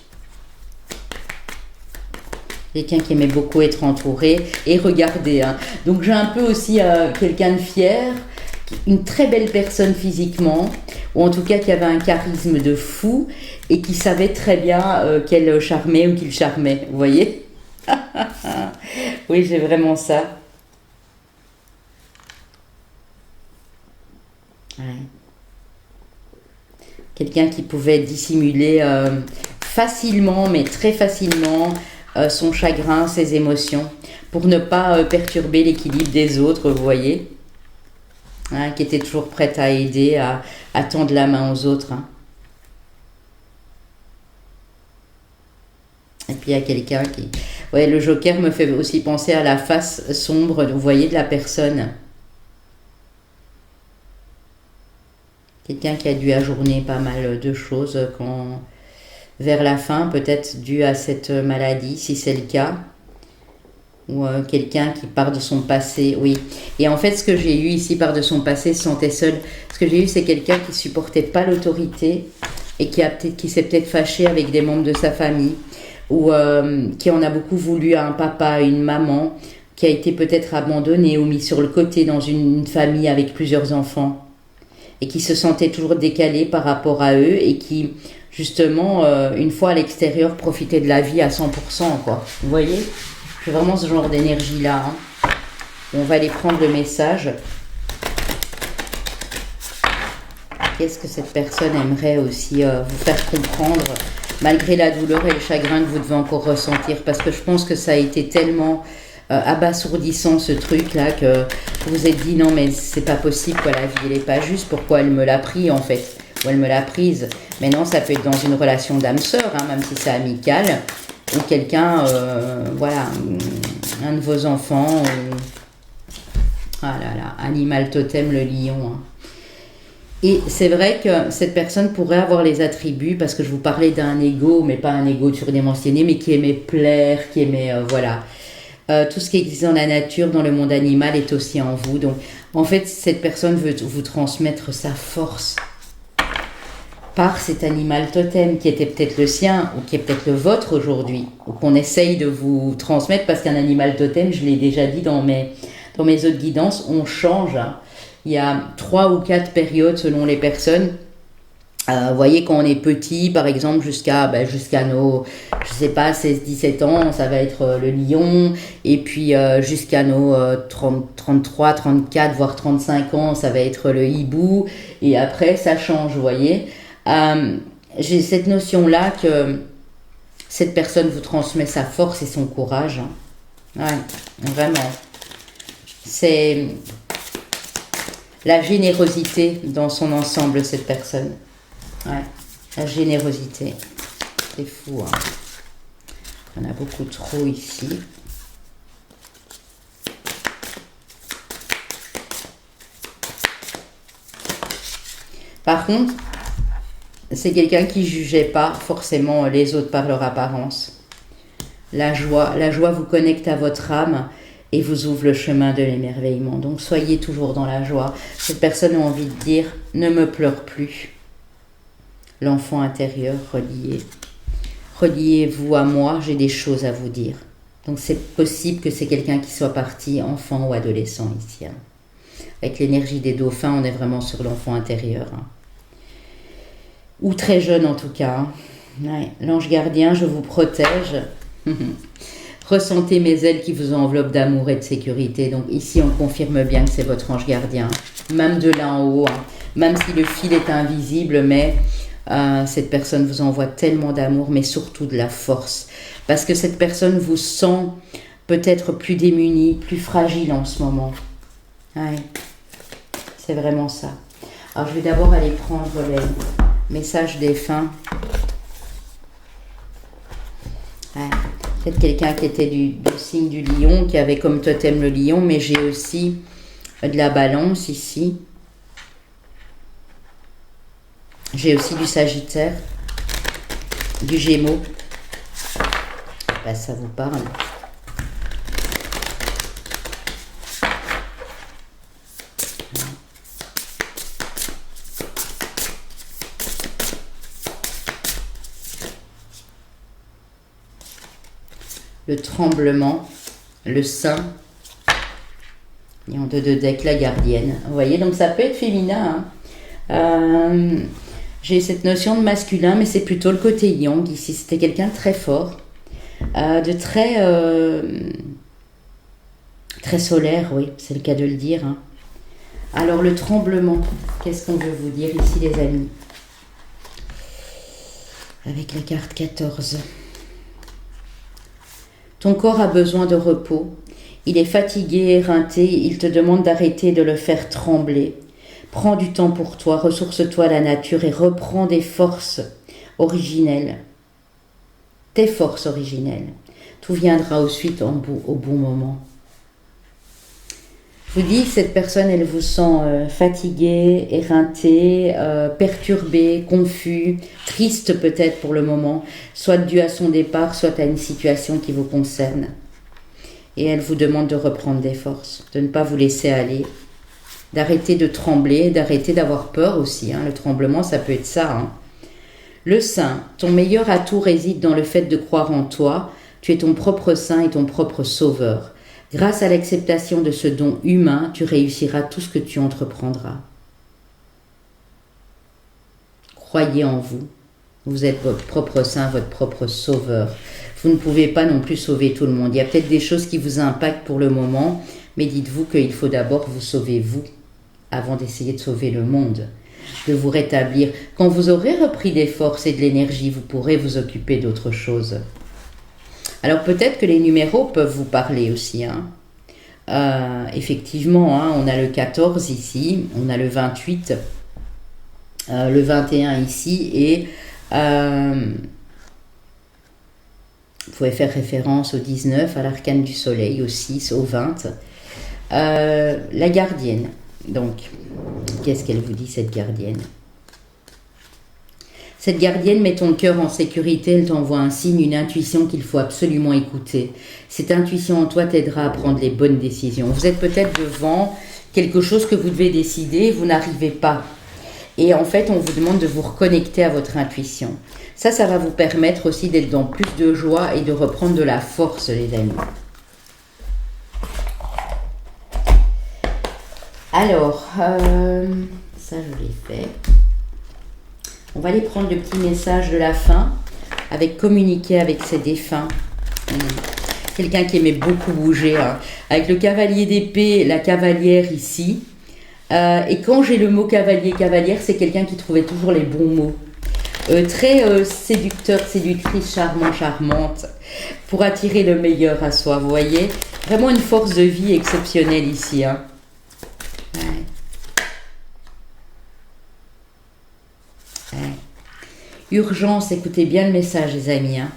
Quelqu'un qui aimait beaucoup être entouré et regarder. Hein. Donc j'ai un peu aussi quelqu'un de fier, une très belle personne physiquement, ou en tout cas qui avait un charisme de fou et qui savait très bien qu'elle charmait ou qu'il charmait. Vous voyez? Oui, j'ai vraiment ça. Ouais. Quelqu'un qui pouvait dissimuler facilement, mais très facilement, son chagrin, ses émotions, pour ne pas perturber l'équilibre des autres, vous voyez, hein, qui était toujours prête à aider, à tendre la main aux autres. Hein. Et puis il y a quelqu'un qui... Ouais, le joker me fait aussi penser à la face sombre, vous voyez, de la personne. Quelqu'un qui a dû ajourner pas mal de choses vers la fin, peut-être dû à cette maladie, si c'est le cas. Ou quelqu'un qui part de son passé, oui. Et en fait, ce que j'ai eu ici, part de son passé, se sentait seul. Ce que j'ai eu, c'est quelqu'un qui supportait pas l'autorité et qui s'est peut-être fâché avec des membres de sa famille ou qui en a beaucoup voulu à un papa, à une maman, qui a été peut-être abandonné ou mis sur le côté dans une famille avec plusieurs enfants et qui se sentait toujours décalé par rapport à eux et qui, justement, une fois à l'extérieur, profitait de la vie à 100%, quoi. Vous voyez ? C'est vraiment ce genre d'énergie-là. Hein. On va aller prendre le message. Qu'est-ce que cette personne aimerait aussi vous faire comprendre, malgré la douleur et le chagrin que vous devez encore ressentir? Parce que je pense que ça a été tellement abasourdissant, ce truc-là, que vous vous êtes dit, non, mais c'est pas possible, quoi, la vie, elle n'est pas juste. Pourquoi elle me l'a pris, en fait? Ou elle me l'a prise. Mais non, ça peut être dans une relation d'âme-sœur, hein, même si c'est amical. Ou quelqu'un, voilà, un de vos enfants, ou... Ah là là, animal totem, le lion. Hein. Et c'est vrai que cette personne pourrait avoir les attributs, parce que je vous parlais d'un ego, mais pas un ego surdimensionné, mais qui aimait plaire, qui aimait, voilà. Tout ce qui existe dans la nature, dans le monde animal, est aussi en vous. Donc, en fait, cette personne veut vous transmettre sa force par cet animal totem qui était peut-être le sien ou qui est peut-être le vôtre aujourd'hui, ou qu'on essaye de vous transmettre, parce qu'un animal totem, je l'ai déjà dit dans mes autres guidances, on change. Hein. Il y a 3 ou 4 périodes selon les personnes. Vous voyez, quand on est petit, par exemple, jusqu'à nos, je sais pas, 16-17 ans, ça va être le lion. Et puis jusqu'à nos 33, 34, voire 35 ans, ça va être le hibou. Et après, ça change, vous voyez. J'ai cette notion-là que Cette personne vous transmet sa force et son courage. Hein. Ouais, vraiment. C'est la générosité dans son ensemble, cette personne. Ouais, la générosité. C'est fou, hein. On a beaucoup trop ici. Par contre, c'est quelqu'un qui ne jugeait pas forcément les autres par leur apparence. La joie vous connecte à votre âme et vous ouvre le chemin de l'émerveillement. Donc soyez toujours dans la joie. Cette personne a envie de dire, ne me pleure plus. L'enfant intérieur relié. Reliez-vous à moi, j'ai des choses à vous dire. Donc c'est possible que c'est quelqu'un qui soit parti enfant ou adolescent ici. Hein. Avec l'énergie des dauphins, on est vraiment sur l'enfant intérieur. Hein. Ou très jeune en tout cas. Hein. Ouais. L'ange gardien, je vous protège. Ressentez mes ailes qui vous enveloppent d'amour et de sécurité. Donc ici, on confirme bien que c'est votre ange gardien. Même de là en haut. Hein. Même si le fil est invisible, mais cette personne vous envoie tellement d'amour, mais surtout de la force. Parce que cette personne vous sent peut-être plus démunie, plus fragile en ce moment. Ouais. C'est vraiment ça. Alors, je vais d'abord aller prendre les messages défunts. Ouais. Peut-être quelqu'un qui était du signe du lion, qui avait comme totem le lion, mais j'ai aussi de la balance ici. J'ai aussi du sagittaire, du gémeaux. Ben, ça vous parle. Le tremblement, le sein, et en 2 de deck, la gardienne. Vous voyez, donc ça peut être féminin. Hein. J'ai cette notion de masculin, mais c'est plutôt le côté yang ici. C'était quelqu'un de très fort, de très solaire, oui, c'est le cas de le dire. Hein. Alors le tremblement, qu'est-ce qu'on veut vous dire ici les amis? Avec la carte 14. Ton corps a besoin de repos. Il est fatigué, éreinté, il te demande d'arrêter de le faire trembler. Prends du temps pour toi, ressource-toi à la nature et reprends des forces originelles. Tes forces originelles. Tout viendra ensuite au bon moment. Je vous dis, cette personne, elle vous sent fatigué, éreinté, perturbé, confus, triste peut-être pour le moment, soit dû à son départ, soit à une situation qui vous concerne. Et elle vous demande de reprendre des forces, de ne pas vous laisser aller, d'arrêter de trembler, d'arrêter d'avoir peur aussi. Hein. Le tremblement, ça peut être ça. Hein. Le saint, ton meilleur atout réside dans le fait de croire en toi. Tu es ton propre saint et ton propre sauveur. Grâce à l'acceptation de ce don humain, tu réussiras tout ce que tu entreprendras. Croyez en vous. Vous êtes votre propre saint, votre propre sauveur. Vous ne pouvez pas non plus sauver tout le monde. Il y a peut-être des choses qui vous impactent pour le moment, mais dites-vous qu'il faut d'abord vous sauver vous, avant d'essayer de sauver le monde, de vous rétablir. Quand vous aurez repris des forces et de l'énergie, vous pourrez vous occuper d'autre chose. Alors peut-être que les numéros peuvent vous parler aussi. Hein. Effectivement, hein, on a le 14 ici, on a le 28, le 21 ici, et vous pouvez faire référence au 19, à l'arcane du soleil, au 6, au 20. La gardienne, donc, qu'est-ce qu'elle vous dit cette gardienne ? Cette gardienne met ton cœur en sécurité, elle t'envoie un signe, une intuition qu'il faut absolument écouter. Cette intuition en toi t'aidera à prendre les bonnes décisions. Vous êtes peut-être devant quelque chose que vous devez décider, vous n'arrivez pas. Et en fait, on vous demande de vous reconnecter à votre intuition. Ça va vous permettre aussi d'être dans plus de joie et de reprendre de la force, les amis. Alors, ça je l'ai fait. On va aller prendre le petit message de la fin avec communiquer avec ses défunts. Quelqu'un qui aimait beaucoup bouger. Hein. Avec le cavalier d'épée, la cavalière ici. Et quand j'ai le mot cavalier, cavalière, c'est quelqu'un qui trouvait toujours les bons mots. Très séducteur, séductrice, charmant, charmante, pour attirer le meilleur à soi, vous voyez. Vraiment une force de vie exceptionnelle ici. Hein. Ouais. Ouais. Urgence, écoutez bien le message, les amis. Hein.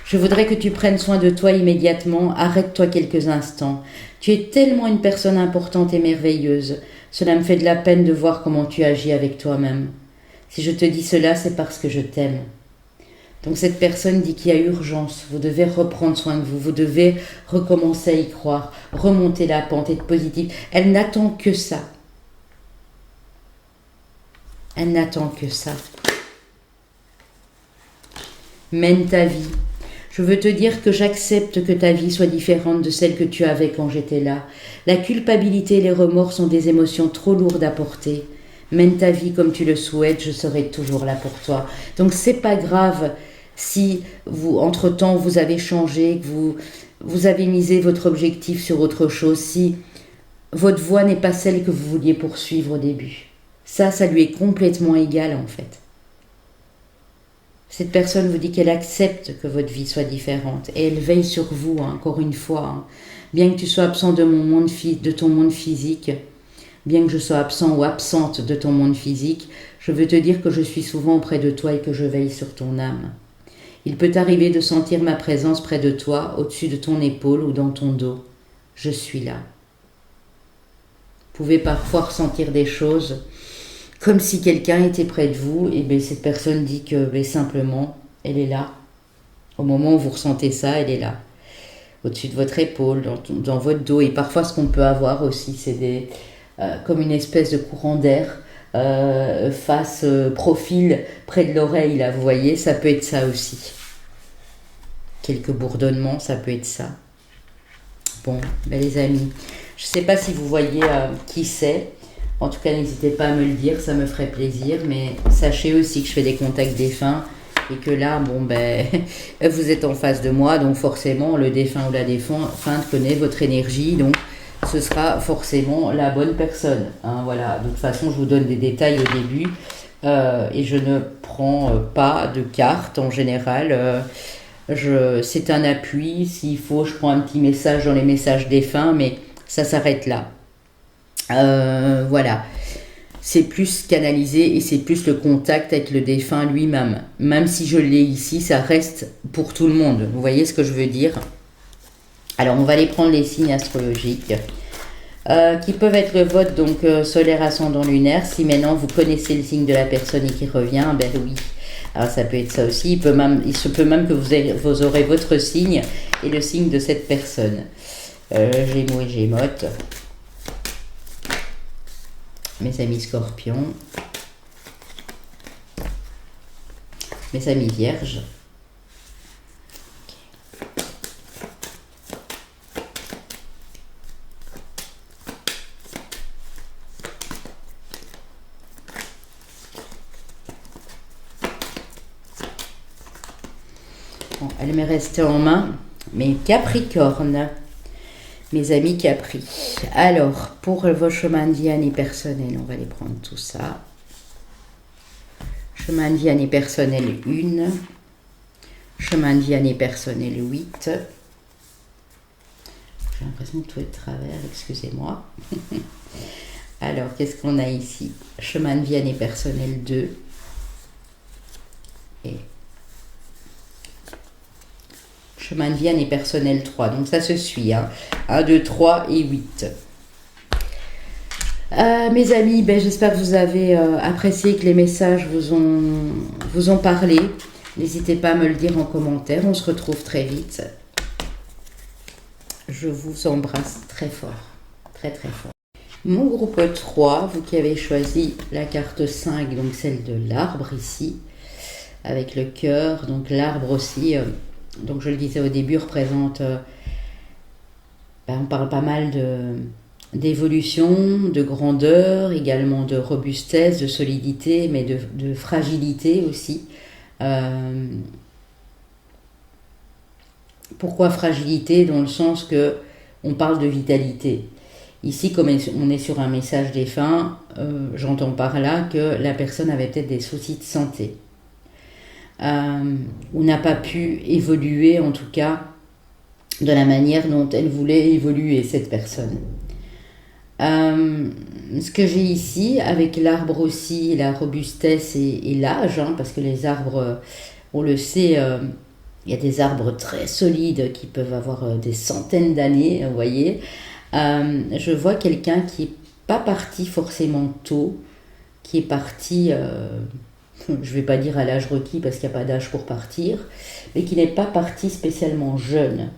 Je voudrais que tu prennes soin de toi immédiatement. Arrête-toi quelques instants. Tu es tellement une personne importante et merveilleuse. Cela me fait de la peine de voir comment tu agis avec toi-même. Si je te dis cela, c'est parce que je t'aime. Donc cette personne dit qu'il y a urgence. Vous devez reprendre soin de vous. Vous devez recommencer à y croire. Remonter la pente, être positive. Elle n'attend que ça. Elle n'attend que ça. Mène ta vie. Je veux te dire que j'accepte que ta vie soit différente de celle que tu avais quand j'étais là. La culpabilité et les remords sont des émotions trop lourdes à porter. Mène ta vie comme tu le souhaites, je serai toujours là pour toi. Donc c'est pas grave si vous, entre-temps, vous avez changé, que vous avez misé votre objectif sur autre chose, si votre voie n'est pas celle que vous vouliez poursuivre au début. Ça lui est complètement égal en fait. Cette personne vous dit qu'elle accepte que votre vie soit différente et elle veille sur vous, hein, encore une fois. Hein. Bien que tu sois absent de ton monde physique, bien que je sois absent ou absente de ton monde physique, je veux te dire que je suis souvent auprès de toi et que je veille sur ton âme. Il peut t'arriver de sentir ma présence près de toi, au-dessus de ton épaule ou dans ton dos. Je suis là. Vous pouvez parfois ressentir des choses comme si quelqu'un était près de vous, et bien cette personne dit que simplement, elle est là. Au moment où vous ressentez ça, elle est là. Au-dessus de votre épaule, dans votre dos. Et parfois, ce qu'on peut avoir aussi, c'est comme une espèce de courant d'air face profil près de l'oreille, là, vous voyez, ça peut être ça aussi. Quelques bourdonnements, ça peut être ça. Bon, ben les amis, je ne sais pas si vous voyez qui c'est. En tout cas, n'hésitez pas à me le dire, ça me ferait plaisir. Mais sachez aussi que je fais des contacts défunts et que là, vous êtes en face de moi, donc forcément, le défunt ou la défunte connaît votre énergie, donc ce sera forcément la bonne personne. Hein, voilà. De toute façon, je vous donne des détails au début et je ne prends pas de cartes en général. C'est un appui. S'il faut, je prends un petit message dans les messages défunts, mais ça s'arrête là. Voilà, c'est plus canalisé et c'est plus le contact avec le défunt lui-même. Même si je l'ai ici, ça reste pour tout le monde. Vous voyez ce que je veux dire? Alors, on va aller prendre les signes astrologiques qui peuvent être le vôtre, donc solaire, ascendant, lunaire. Si maintenant vous connaissez le signe de la personne et qui revient, ben oui. Alors, ça peut être ça aussi. Il se peut même que vous aurez votre signe et le signe de cette personne. Gémeaux et Gémotes. Mes amis scorpions, mes amis vierges, bon, elle m'est restée en main, mes capricornes. Mes amis Capri. Alors, pour vos chemins de vie année personnelle, on va aller prendre tout ça. Chemin de vie année personnelle 1. Chemin de vie année personnelle 8. J'ai l'impression que tout est de travers, excusez-moi. Alors, qu'est-ce qu'on a ici? Chemin de vie année personnelle 2. Et chemin de vie année personnelle 3. Donc ça se suit. Hein. 1, 2, 3 et 8. Mes amis, j'espère que vous avez apprécié, que les messages vous ont parlé. N'hésitez pas à me le dire en commentaire. On se retrouve très vite. Je vous embrasse très fort. Très très fort. Mon groupe 3, vous qui avez choisi la carte 5, donc celle de l'arbre ici, avec le cœur. Donc l'arbre aussi... donc je le disais au début, représente, on parle pas mal d'évolution, de grandeur, également de robustesse, de solidité, mais de fragilité aussi. Pourquoi fragilité? Dans le sens que on parle de vitalité. Ici, comme on est sur un message défunt, j'entends par là que la personne avait peut-être des soucis de santé. ou n'a pas pu évoluer, en tout cas, de la manière dont elle voulait évoluer, cette personne. Ce que j'ai ici, avec l'arbre aussi, la robustesse et l'âge, hein, parce que les arbres, on le sait, il y a des arbres très solides qui peuvent avoir des centaines d'années, vous voyez. Je vois quelqu'un qui n'est pas parti forcément tôt, qui est parti, je ne vais pas dire à l'âge requis parce qu'il n'y a pas d'âge pour partir, mais qui n'est pas parti spécialement jeune.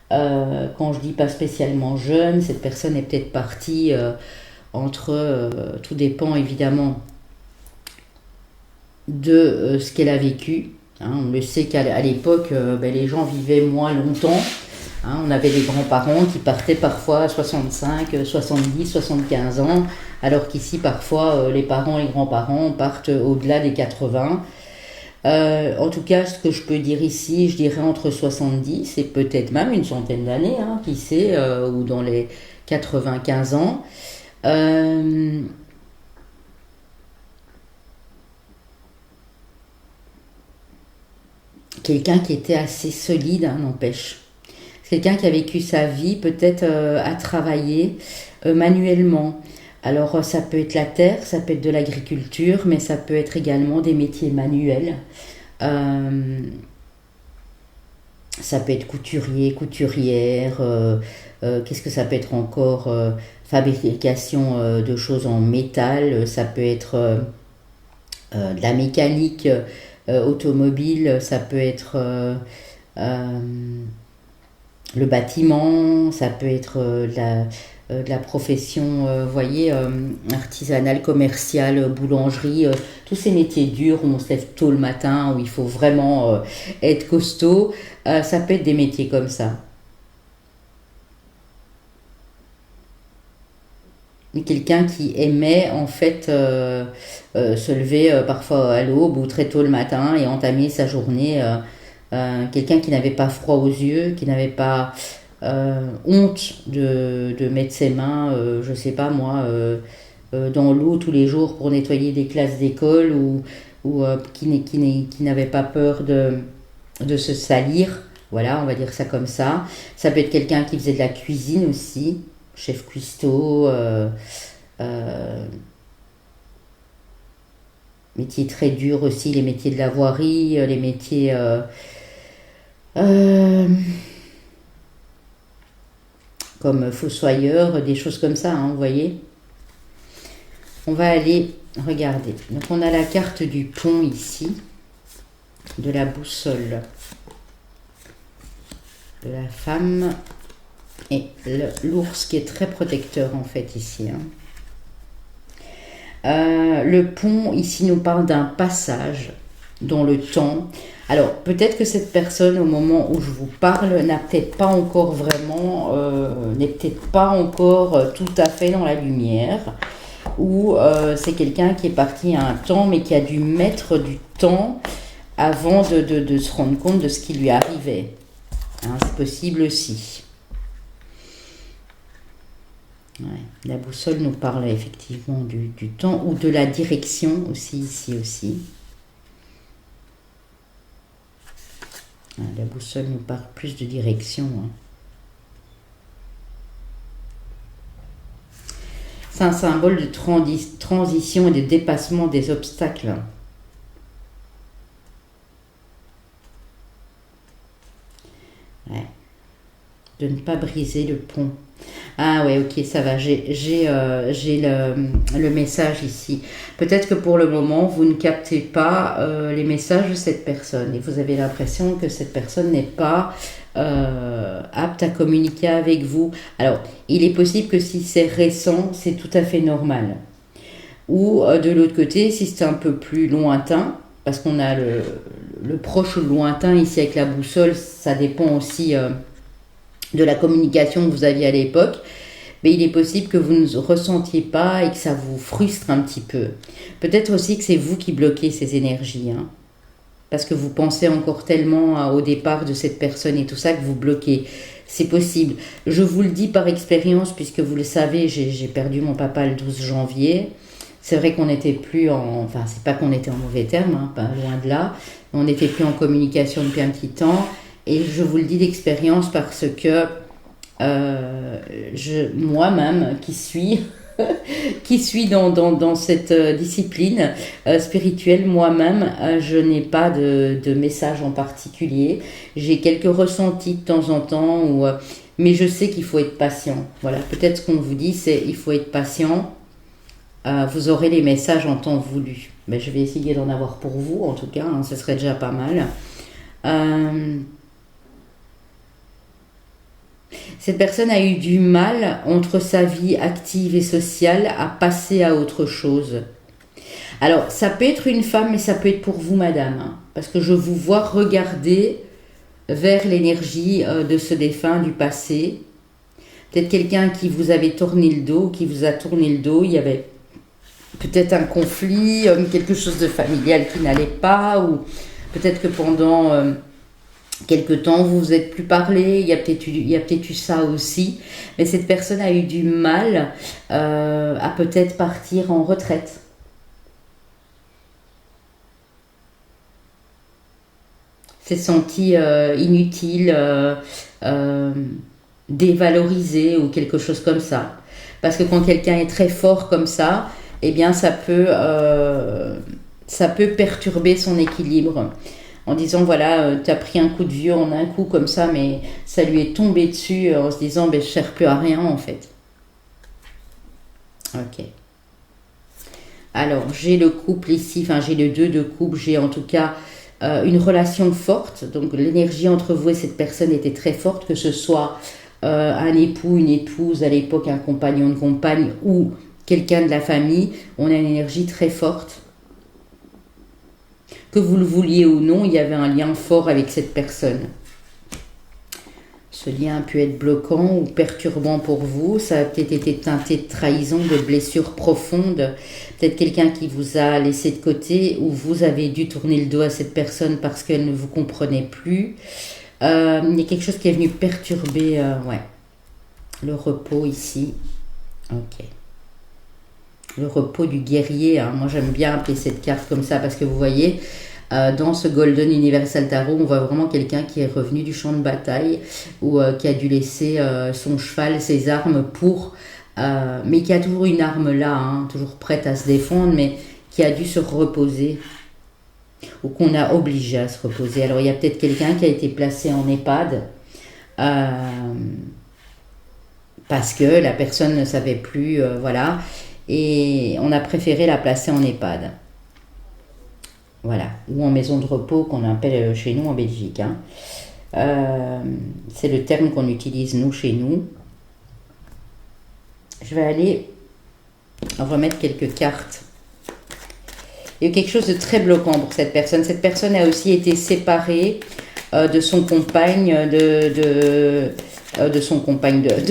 Quand je dis pas spécialement jeune, cette personne est peut-être partie entre, tout dépend évidemment de ce qu'elle a vécu. Hein. On le sait qu'à l'époque, les gens vivaient moins longtemps. Hein. On avait des grands-parents qui partaient parfois à 65, 70, 75 ans, alors qu'ici parfois les parents et grands-parents partent au-delà des 80. En tout cas, ce que je peux dire ici, je dirais entre 70 et peut-être même une centaine d'années, hein, qui sait, ou dans les 95 ans. Quelqu'un qui était assez solide, hein, n'empêche. Quelqu'un qui a vécu sa vie peut-être à travailler manuellement. Alors ça peut être la terre, ça peut être de l'agriculture, mais ça peut être également des métiers manuels. Euh, Ça peut être couturier, couturière, qu'est-ce que ça peut être encore fabrication de choses en métal, ça peut être de la mécanique automobile, ça peut être euh, le bâtiment, ça peut être de la profession, voyez, artisanale, commerciale, boulangerie, tous ces métiers durs où on se lève tôt le matin, où il faut vraiment être costaud, ça peut être des métiers comme ça. Mais quelqu'un qui aimait en fait se lever parfois à l'aube ou très tôt le matin et entamer sa journée. Quelqu'un qui n'avait pas froid aux yeux, qui n'avait pas honte de mettre ses mains, je sais pas moi, dans l'eau tous les jours pour nettoyer des classes d'école ou qui n'avait pas peur de se salir. Voilà, on va dire ça comme ça. Ça peut être quelqu'un qui faisait de la cuisine aussi, chef cuistot, euh, métiers très durs aussi, les métiers de la voirie, les métiers euh, comme fossoyeur, des choses comme ça, hein, vous voyez. On va aller regarder. Donc on a la carte du pont ici, de la boussole, de la femme et l'ours qui est très protecteur en fait ici. Hein. Le pont ici nous parle d'un passage dans le temps. Alors peut-être que cette personne au moment où je vous parle n'a peut-être pas encore vraiment, n'est peut-être pas encore tout à fait dans la lumière, ou c'est quelqu'un qui est parti à un temps mais qui a dû mettre du temps avant de se rendre compte de ce qui lui arrivait. Hein, c'est possible aussi. Ouais. La boussole nous parle effectivement du temps ou de la direction aussi, ici aussi. Ouais, la boussole nous parle plus de direction. Hein. C'est un symbole de transition et de dépassement des obstacles. Ouais. De ne pas briser le pont. Ah ouais, ok, ça va, j'ai le message ici. Peut-être que pour le moment, vous ne captez pas les messages de cette personne et vous avez l'impression que cette personne n'est pas apte à communiquer avec vous. Alors, il est possible que si c'est récent, c'est tout à fait normal. Ou de l'autre côté, si c'est un peu plus lointain, parce qu'on a le proche ou le lointain ici avec la boussole, ça dépend aussi de la communication que vous aviez à l'époque, mais il est possible que vous ne ressentiez pas et que ça vous frustre un petit peu. Peut-être aussi que c'est vous qui bloquez ces énergies, hein, parce que vous pensez encore tellement au départ de cette personne et tout ça que vous bloquez. C'est possible. Je vous le dis par expérience, puisque vous le savez, j'ai perdu mon papa le 12 janvier. C'est vrai qu'on n'était plus en... Enfin, c'est pas qu'on était en mauvais termes, hein, pas loin de là. On n'était plus en communication depuis un petit temps. Et je vous le dis d'expérience parce que moi-même, qui suis dans cette discipline spirituelle, moi-même, je n'ai pas de message en particulier. J'ai quelques ressentis de temps en temps, mais je sais qu'il faut être patient. Voilà, peut-être ce qu'on vous dit, c'est il faut être patient. Vous aurez les messages en temps voulu. Mais je vais essayer d'en avoir pour vous, en tout cas, hein, ce serait déjà pas mal. Cette personne a eu du mal entre sa vie active et sociale à passer à autre chose. Alors, ça peut être une femme, mais ça peut être pour vous, madame, hein, parce que je vous vois regarder vers l'énergie de ce défunt du passé. Peut-être quelqu'un qui vous avait tourné le dos, qui vous a tourné le dos, il y avait peut-être un conflit, quelque chose de familial qui n'allait pas, ou peut-être que pendant quelque temps vous vous êtes plus parlé, il y a peut-être eu ça aussi, mais cette personne a eu du mal à peut-être partir en retraite. S'est senti inutile, dévalorisé ou quelque chose comme ça. Parce que quand quelqu'un est très fort comme ça, eh bien ça peut perturber son équilibre. En disant, voilà, tu as pris un coup de vieux en un coup comme ça, mais ça lui est tombé dessus en se disant, ben, je ne sers plus à rien en fait. Ok. Alors, j'ai le couple ici, enfin j'ai le 2 de couple, j'ai en tout cas une relation forte. Donc l'énergie entre vous et cette personne était très forte, que ce soit un époux, une épouse, à l'époque un compagnon, une compagne ou quelqu'un de la famille, on a une énergie très forte. Que vous le vouliez ou non, il y avait un lien fort avec cette personne. Ce lien a pu être bloquant ou perturbant pour vous. Ça a peut-être été teinté de trahison, de blessures profondes. Peut-être quelqu'un qui vous a laissé de côté ou vous avez dû tourner le dos à cette personne parce qu'elle ne vous comprenait plus. Il y a quelque chose qui est venu perturber le repos ici. Ok. Le repos du guerrier. Hein. Moi, j'aime bien appeler cette carte comme ça parce que vous voyez, dans ce Golden Universal Tarot, on voit vraiment quelqu'un qui est revenu du champ de bataille ou qui a dû laisser son cheval, ses armes mais qui a toujours une arme là, hein, toujours prête à se défendre, mais qui a dû se reposer ou qu'on a obligé à se reposer. Alors, il y a peut-être quelqu'un qui a été placé en EHPAD parce que la personne ne savait plus, voilà. Et on a préféré la placer en EHPAD. Voilà. Ou en maison de repos qu'on appelle chez nous en Belgique. Hein. C'est le terme qu'on utilise nous chez nous. Je vais aller remettre quelques cartes. Il y a quelque chose de très bloquant pour cette personne. Cette personne a aussi été séparée de son compagne, de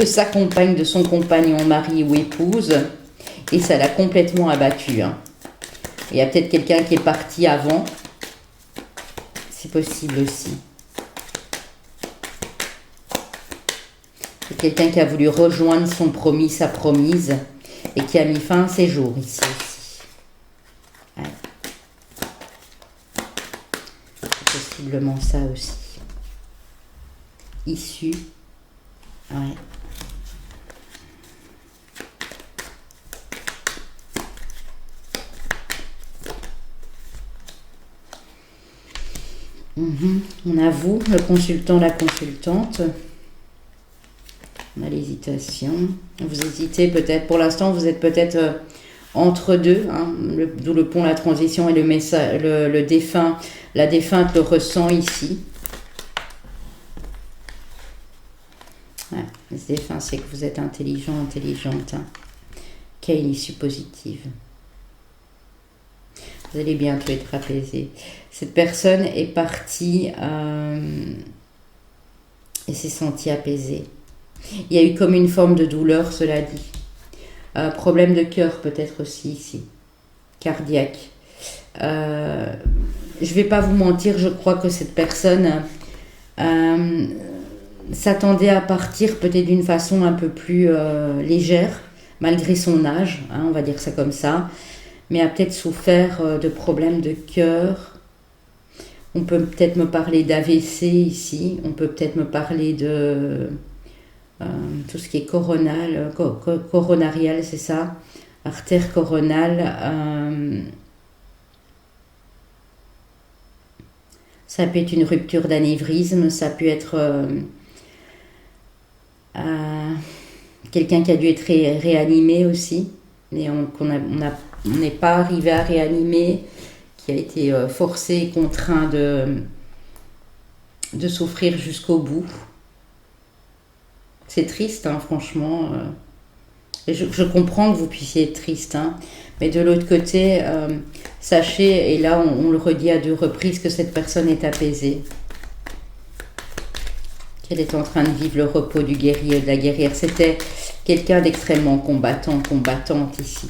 sa compagne, de son compagnon, mari ou épouse. Et ça l'a complètement abattu. Hein. Il y a peut-être quelqu'un qui est parti avant. C'est possible aussi. C'est quelqu'un qui a voulu rejoindre son promis, sa promise, et qui a mis fin à ses jours ici aussi. Ouais. C'est possiblement ça aussi. Issu. Ouais. On a vous, le consultant, la consultante. On a l'hésitation. Vous hésitez peut-être. Pour l'instant, vous êtes peut-être entre deux. Hein, d'où le pont, la transition et le message, le défunt. La défunte le ressent ici. Ouais, le défunt, c'est que vous êtes intelligent, intelligente. Hein, qui a une issue positive. Vous allez bientôt être apaisé. Cette personne est partie et s'est sentie apaisée. Il y a eu comme une forme de douleur, cela dit. Problème de cœur peut-être aussi ici. Cardiaque. Je ne vais pas vous mentir, je crois que cette personne s'attendait à partir peut-être d'une façon un peu plus légère, malgré son âge, hein, on va dire ça comme ça. mais a peut-être souffert de problèmes de cœur. On peut peut-être me parler d'AVC ici, on peut peut-être me parler de tout ce qui est coronal, coronarial, c'est ça, artère coronale. Ça peut être une rupture d'anévrisme, ça peut être quelqu'un qui a dû être réanimé aussi, mais on n'est pas arrivé à réanimer, qui a été forcé et contraint de souffrir jusqu'au bout. C'est triste, hein, franchement. Et je comprends que vous puissiez être triste, hein, mais de l'autre côté, sachez, et là on le redit à 2 reprises, que cette personne est apaisée. Qu'elle est en train de vivre le repos du guerrier et de la guerrière. C'était quelqu'un d'extrêmement combattant, combattante ici.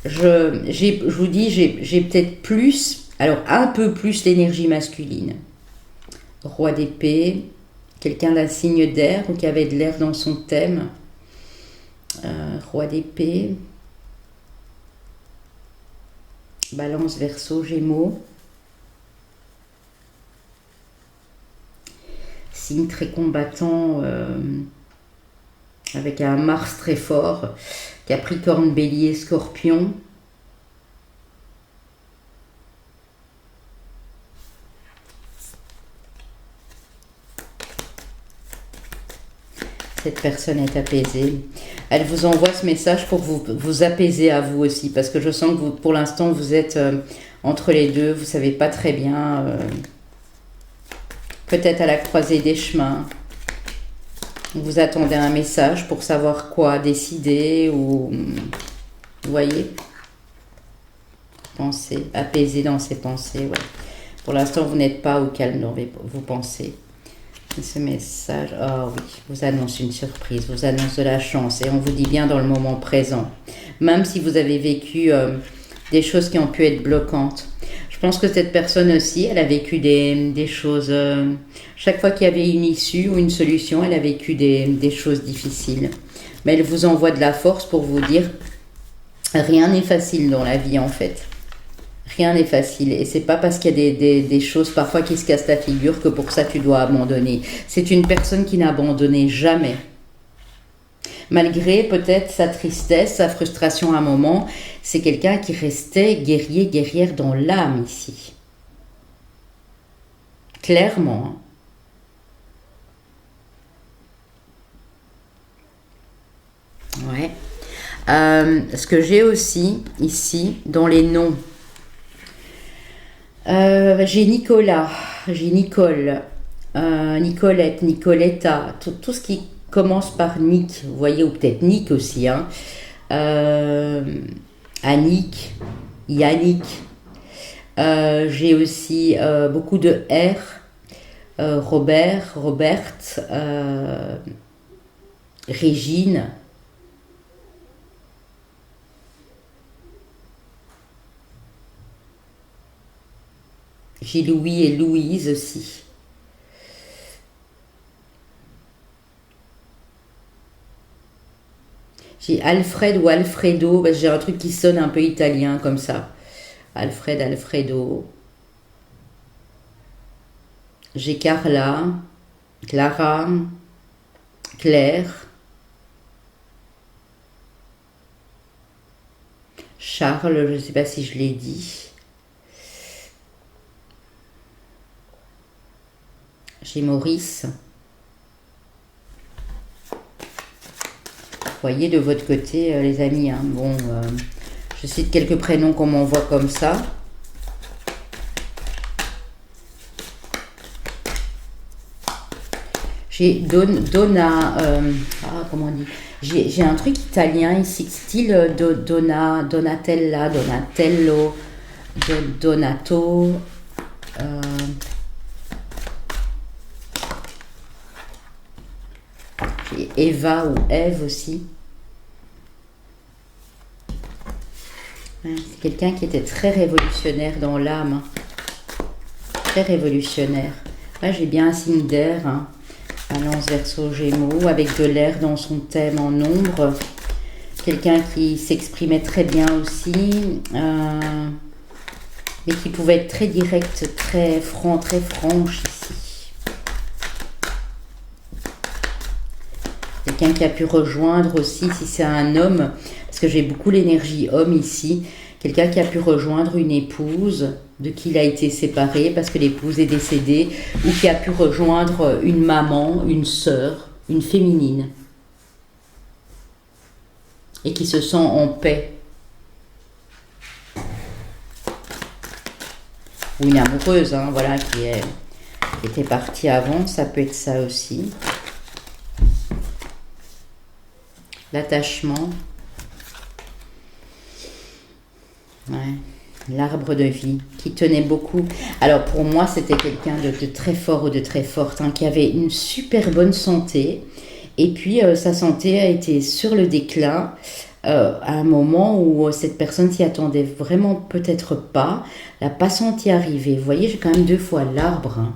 Je vous dis, j'ai peut-être plus, alors un peu plus l'énergie masculine. Roi d'épée, quelqu'un d'un signe d'air ou qui avait de l'air dans son thème. Roi d'épée, Balance, Verseau, Gémeaux, signe très combattant avec un Mars très fort, Capricorne, Bélier, Scorpion. Cette personne est apaisée. Elle vous envoie ce message pour vous apaiser à vous aussi, parce que je sens que vous, pour l'instant, vous êtes entre les deux, vous ne savez pas très bien, peut-être à la croisée des chemins. Vous attendez un message pour savoir quoi décider, ou vous voyez, penser, apaiser dans ses pensées. Ouais. Pour l'instant, vous n'êtes pas au calme dans vos pensées. Ce message, oh oui, vous annonce une surprise, vous annonce de la chance, et on vous dit bien dans le moment présent, même si vous avez vécu des choses qui ont pu être bloquantes. Je pense que cette personne aussi, elle a vécu des choses, chaque fois qu'il y avait une issue ou une solution, elle a vécu des choses difficiles. Mais elle vous envoie de la force pour vous dire, rien n'est facile dans la vie en fait. Rien n'est facile, et c'est pas parce qu'il y a des choses parfois qui se cassent la figure que pour ça tu dois abandonner. C'est une personne qui n'a abandonné jamais. Malgré peut-être sa tristesse, sa frustration à un moment, c'est quelqu'un qui restait guerrier, guerrière dans l'âme ici. Clairement. Ouais. Ce que j'ai aussi ici, dans les noms, j'ai Nicolas, j'ai Nicole, Nicolette, Nicoletta, tout ce qui commence par Nick, vous voyez, ou peut-être Nick aussi, hein. Annick, Yannick, j'ai aussi beaucoup de R, Robert, Roberte, Régine. J'ai Louis et Louise aussi. J'ai Alfred ou Alfredo, parce que j'ai un truc qui sonne un peu italien comme ça. Alfred, Alfredo. J'ai Carla, Clara, Claire, Charles, je ne sais pas si je l'ai dit. J'ai Maurice. Vous voyez de votre côté, les amis, hein, bon, je cite quelques prénoms qu'on m'envoie comme ça. J'ai Donna, comment on dit, j'ai un truc italien ici, style Donatella, Donatello, Donato. J'ai Eva ou Ève aussi. C'est quelqu'un qui était très révolutionnaire dans l'âme. Très révolutionnaire. Là, j'ai bien un signe d'air. Balance, Verseau, Gémeaux, avec de l'air dans son thème en ombre. quelqu'un qui s'exprimait très bien aussi, mais qui pouvait être très direct, très franc, très franche ici. Quelqu'un qui a pu rejoindre aussi, si c'est un homme, parce que j'ai beaucoup l'énergie homme ici, quelqu'un qui a pu rejoindre une épouse de qui il a été séparé parce que l'épouse est décédée, ou qui a pu rejoindre une maman, une sœur, une féminine, et qui se sent en paix. Ou une amoureuse, hein, voilà, qui était partie avant, ça peut être ça aussi. L'attachement. Ouais. L'arbre de vie, qui tenait beaucoup. Alors pour moi, c'était quelqu'un de très fort ou de très forte, hein, qui avait une super bonne santé. Et puis, sa santé a été sur le déclin à un moment où cette personne s'y attendait vraiment peut-être pas. Elle n'a pas senti arriver. Vous voyez, j'ai quand même 2 fois l'arbre. Hein.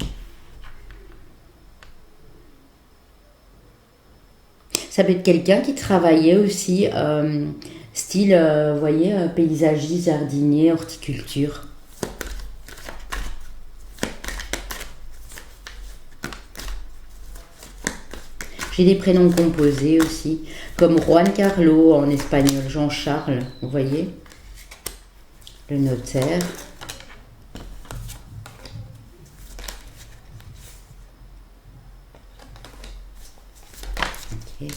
Ça peut être quelqu'un qui travaillait aussi, style, vous voyez, paysagiste, jardinier, horticulture. J'ai des prénoms composés aussi, comme Juan Carlo en espagnol, Jean-Charles, vous voyez, le notaire. Okay.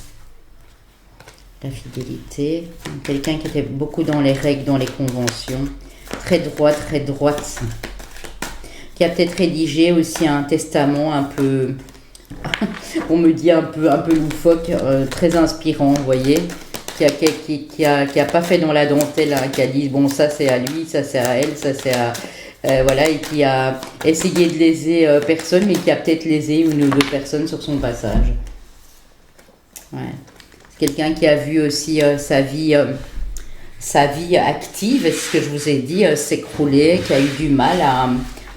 La fidélité, quelqu'un qui était beaucoup dans les règles, dans les conventions, très droite, qui a peut-être rédigé aussi un testament un peu... on me dit un peu loufoque, très inspirant, vous voyez, qui a pas fait dans la dentelle, hein, qui a dit bon ça c'est à lui, ça c'est à elle, ça c'est à voilà, et qui a essayé de léser personne, mais qui a peut-être lésé une ou 2 personnes sur son passage. Ouais. C'est quelqu'un qui a vu aussi sa vie active, ce que je vous ai dit, s'écrouler, qui a eu du mal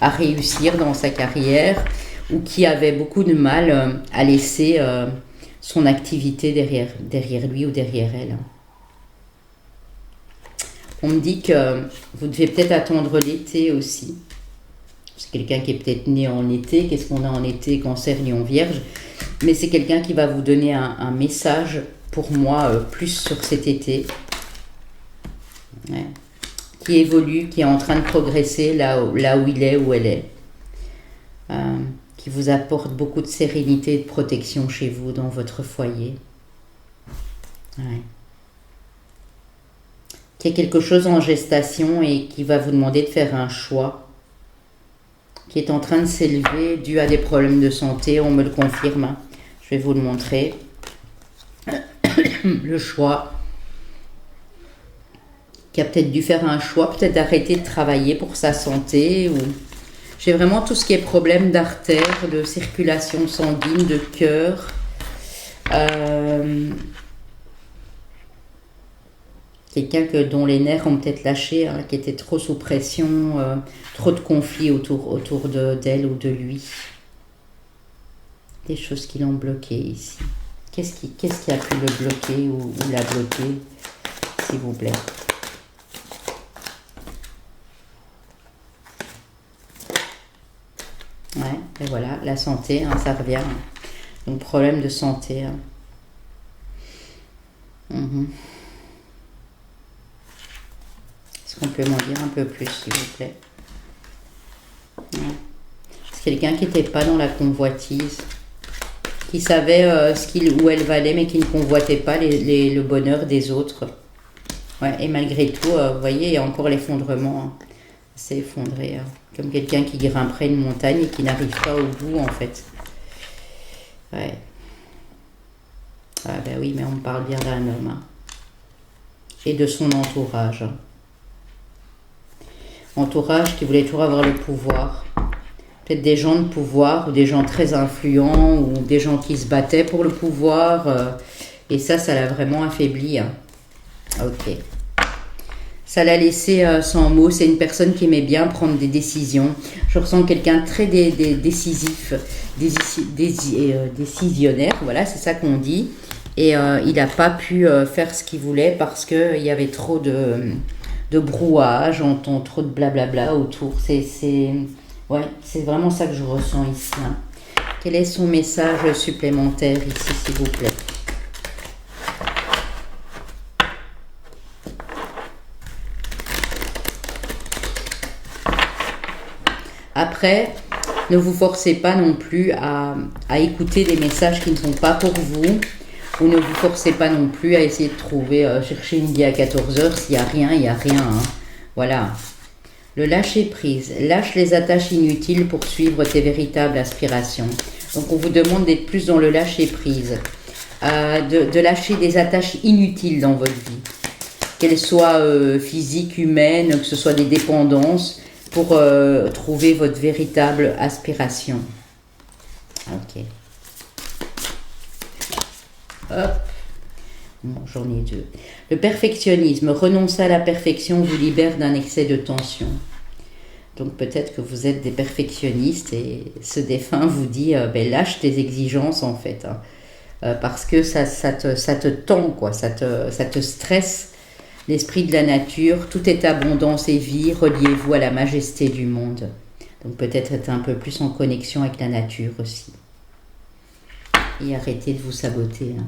à réussir dans sa carrière, ou qui avait beaucoup de mal à laisser son activité derrière lui ou derrière elle. On me dit que vous devez peut-être attendre l'été aussi. C'est quelqu'un qui est peut-être né en été. Qu'est-ce qu'on a en été? Cancer, Lion, Vierge. Mais c'est quelqu'un qui va vous donner un message, pour moi, plus sur cet été. Ouais. Qui évolue, qui est en train de progresser là où il est, où elle est. Qui vous apporte beaucoup de sérénité et de protection chez vous, dans votre foyer. Ouais. Qui a quelque chose en gestation et qui va vous demander de faire un choix, qui est en train de s'élever dû à des problèmes de santé, on me le confirme. Je vais vous le montrer. Le choix. Qui a peut-être dû faire un choix, peut-être d'arrêter de travailler pour sa santé, ou... J'ai vraiment tout ce qui est problème d'artère, de circulation sanguine, de cœur. Quelqu'un dont les nerfs ont peut-être lâché, hein, qui était trop sous pression, trop de conflits autour d'elle ou de lui. Des choses qui l'ont bloqué ici. Qu'est-ce qui a pu le bloquer ou la bloquer, s'il vous plaît? Ouais, et voilà, la santé, hein, ça revient. Hein. Donc, problème de santé. Hein. Est-ce qu'on peut m'en dire un peu plus, s'il vous plaît? Ouais. C'est quelqu'un qui n'était pas dans la convoitise, qui savait où elle valait, mais qui ne convoitait pas le bonheur des autres. Ouais, et malgré tout, vous voyez, il y a encore l'effondrement. Hein. C'est effondré. Hein. Comme quelqu'un qui grimperait une montagne et qui n'arrive pas au bout, en fait. Ouais. Ah ben oui, mais on parle bien d'un homme. Hein. Et de son entourage. Hein. Entourage qui voulait toujours avoir le pouvoir. Peut-être des gens de pouvoir, ou des gens très influents, ou des gens qui se battaient pour le pouvoir. Et ça l'a vraiment affaibli. Hein. Ok. Ça l'a laissé sans mots. C'est une personne qui aimait bien prendre des décisions. Je ressens quelqu'un de très décisif, décisionnaire. Voilà, c'est ça qu'on dit. Et il n'a pas pu faire ce qu'il voulait parce qu'il y avait trop de brouhaha, j'entends trop de blablabla autour. Ouais, c'est vraiment ça que je ressens ici. Hein. Quel est son message supplémentaire ici, s'il vous plaît? Après, ne vous forcez pas non plus à écouter des messages qui ne sont pas pour vous, ou ne vous forcez pas non plus à essayer de trouver, chercher une vie à 14 heures. S'il n'y a rien, il n'y a rien. Hein. Voilà. Le lâcher prise. Lâche les attaches inutiles pour suivre tes véritables aspirations. Donc on vous demande d'être plus dans le lâcher prise, de lâcher des attaches inutiles dans votre vie, qu'elles soient physiques, humaines, que ce soit des dépendances, pour trouver votre véritable aspiration. Ok. Hop. Bon, j'en ai deux. Le perfectionnisme. Renoncer à la perfection vous libère d'un excès de tension. Donc peut-être que vous êtes des perfectionnistes et ce défunt vous dit ben, lâche tes exigences en fait. Hein. Parce que ça te tend, quoi. Ça te stresse. L'esprit de la nature, tout est abondance et vie, reliez-vous à la majesté du monde. Donc peut-être être un peu plus en connexion avec la nature aussi. Et arrêtez de vous saboter. Hein.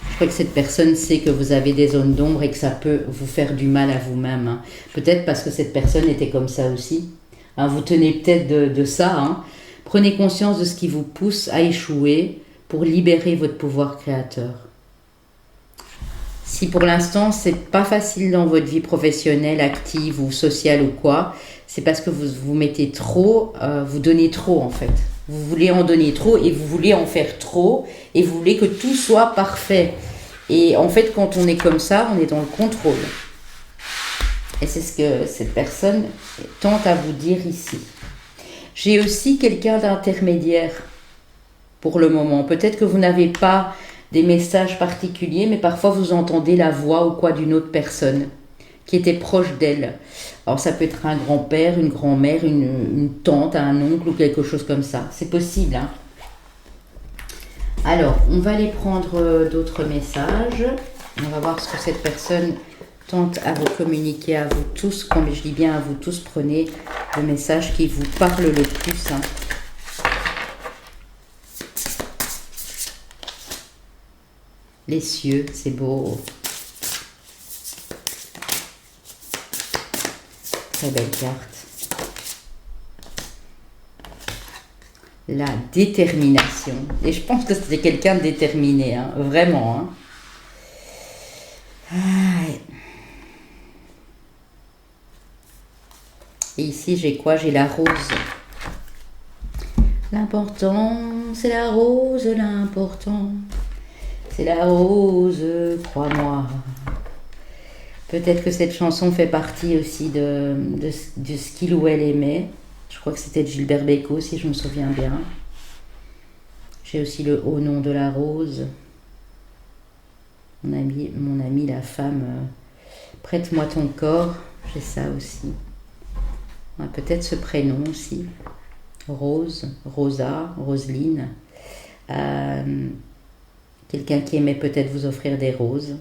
Je crois que cette personne sait que vous avez des zones d'ombre et que ça peut vous faire du mal à vous-même. Hein. Peut-être parce que cette personne était comme ça aussi. Hein, vous tenez peut-être de ça. Hein. Prenez conscience de ce qui vous pousse à échouer pour libérer votre pouvoir créateur. Si pour l'instant, c'est pas facile dans votre vie professionnelle, active ou sociale ou quoi, c'est parce que vous mettez trop, vous donnez trop en fait. Vous voulez en donner trop et vous voulez en faire trop et vous voulez que tout soit parfait. Et en fait, quand on est comme ça, on est dans le contrôle. Et c'est ce que cette personne tente à vous dire ici. J'ai aussi quelqu'un d'intermédiaire pour le moment. Peut-être que vous n'avez pas des messages particuliers, mais parfois vous entendez la voix ou quoi d'une autre personne qui était proche d'elle. Alors ça peut être un grand-père, une grand-mère, une tante, un oncle ou quelque chose comme ça. C'est possible. Hein. Alors, on va aller prendre d'autres messages. On va voir ce que cette personne tente à vous communiquer à vous tous. Quand je dis bien à vous tous, prenez le message qui vous parle le plus. Hein. Les cieux, c'est beau. Très belle carte. La détermination. Et je pense que c'était quelqu'un de déterminé, hein, vraiment. Hein. Et ici, j'ai quoi? J'ai la rose. L'important, c'est la rose, l'important. C'est la rose, crois-moi. Peut-être que cette chanson fait partie aussi de ce qu'il ou elle aimait. Je crois que c'était Gilbert Bécaud, si je me souviens bien. J'ai aussi le haut nom de la rose. Mon ami la femme, prête-moi ton corps. J'ai ça aussi. On a peut-être ce prénom aussi. Rose, Rosa, Roseline. Quelqu'un qui aimait peut-être vous offrir des roses,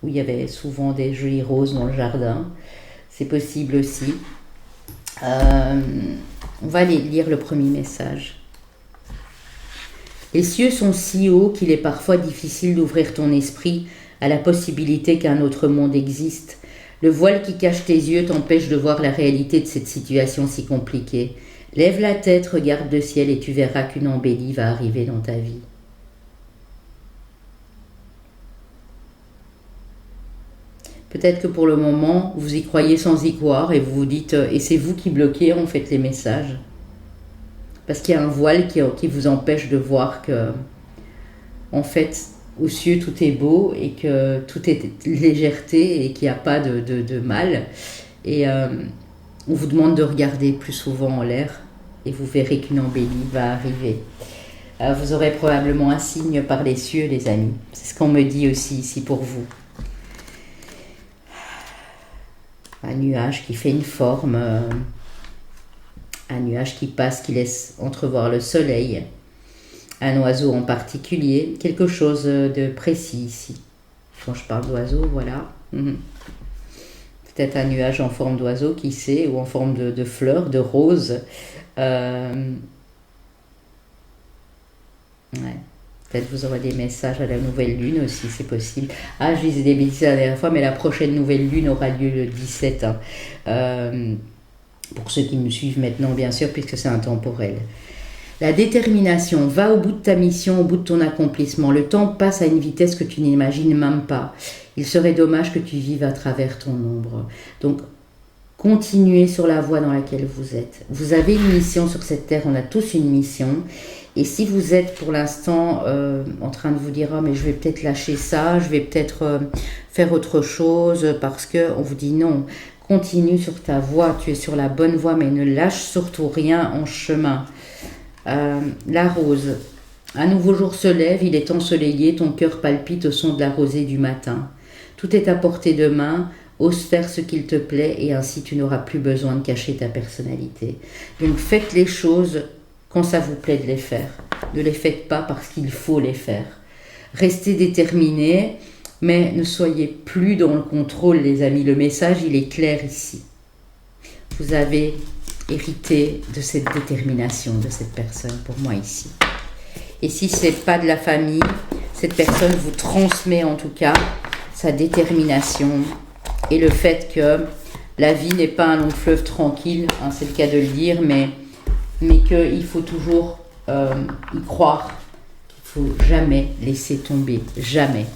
où il y avait souvent des jolies roses dans le jardin. C'est possible aussi. On va aller lire le premier message. Les cieux sont si hauts qu'il est parfois difficile d'ouvrir ton esprit à la possibilité qu'un autre monde existe. Le voile qui cache tes yeux t'empêche de voir la réalité de cette situation si compliquée. Lève la tête, regarde le ciel et tu verras qu'une embellie va arriver dans ta vie. Peut-être que pour le moment, vous y croyez sans y croire et vous vous dites, et c'est vous qui bloquez en fait les messages. Parce qu'il y a un voile qui vous empêche de voir que, en fait, aux cieux tout est beau et que tout est légèreté et qu'il n'y a pas de mal. Et on vous demande de regarder plus souvent en l'air et vous verrez qu'une embellie va arriver. Vous aurez probablement un signe par les cieux, les amis. C'est ce qu'on me dit aussi ici pour vous. Un nuage qui fait une forme, un nuage qui passe, qui laisse entrevoir le soleil, un oiseau en particulier, quelque chose de précis ici. Quand je parle d'oiseau, voilà. Peut-être un nuage en forme d'oiseau, qui sait, ou en forme de fleurs, de roses. Ouais. Peut-être vous aurez des messages à la nouvelle lune aussi, c'est possible. Ah, je disais des bêtises la dernière fois, mais la prochaine nouvelle lune aura lieu le 17. Pour ceux qui me suivent maintenant, bien sûr, puisque c'est intemporel. La détermination, va au bout de ta mission, au bout de ton accomplissement. Le temps passe à une vitesse que tu n'imagines même pas. Il serait dommage que tu vives à travers ton ombre. Donc, continuez sur la voie dans laquelle vous êtes. Vous avez une mission sur cette terre, on a tous une mission. Et si vous êtes pour l'instant en train de vous dire « Ah, mais je vais peut-être lâcher ça, je vais peut-être faire autre chose » parce qu'on vous dit non. Continue sur ta voie, tu es sur la bonne voie, mais ne lâche surtout rien en chemin. La rose. Un nouveau jour se lève, il est ensoleillé, ton cœur palpite au son de la rosée du matin. Tout est à portée de main, ose faire ce qu'il te plaît et ainsi tu n'auras plus besoin de cacher ta personnalité. Donc faites les choses quand ça vous plaît de les faire. Ne les faites pas parce qu'il faut les faire. Restez déterminés, mais ne soyez plus dans le contrôle, les amis. Le message, il est clair ici. Vous avez hérité de cette détermination de cette personne, pour moi ici. Et si ce n'est pas de la famille, cette personne vous transmet en tout cas sa détermination et le fait que la vie n'est pas un long fleuve tranquille, hein, c'est le cas de le dire, mais qu'il faut toujours y croire, qu'il ne faut jamais laisser tomber, jamais.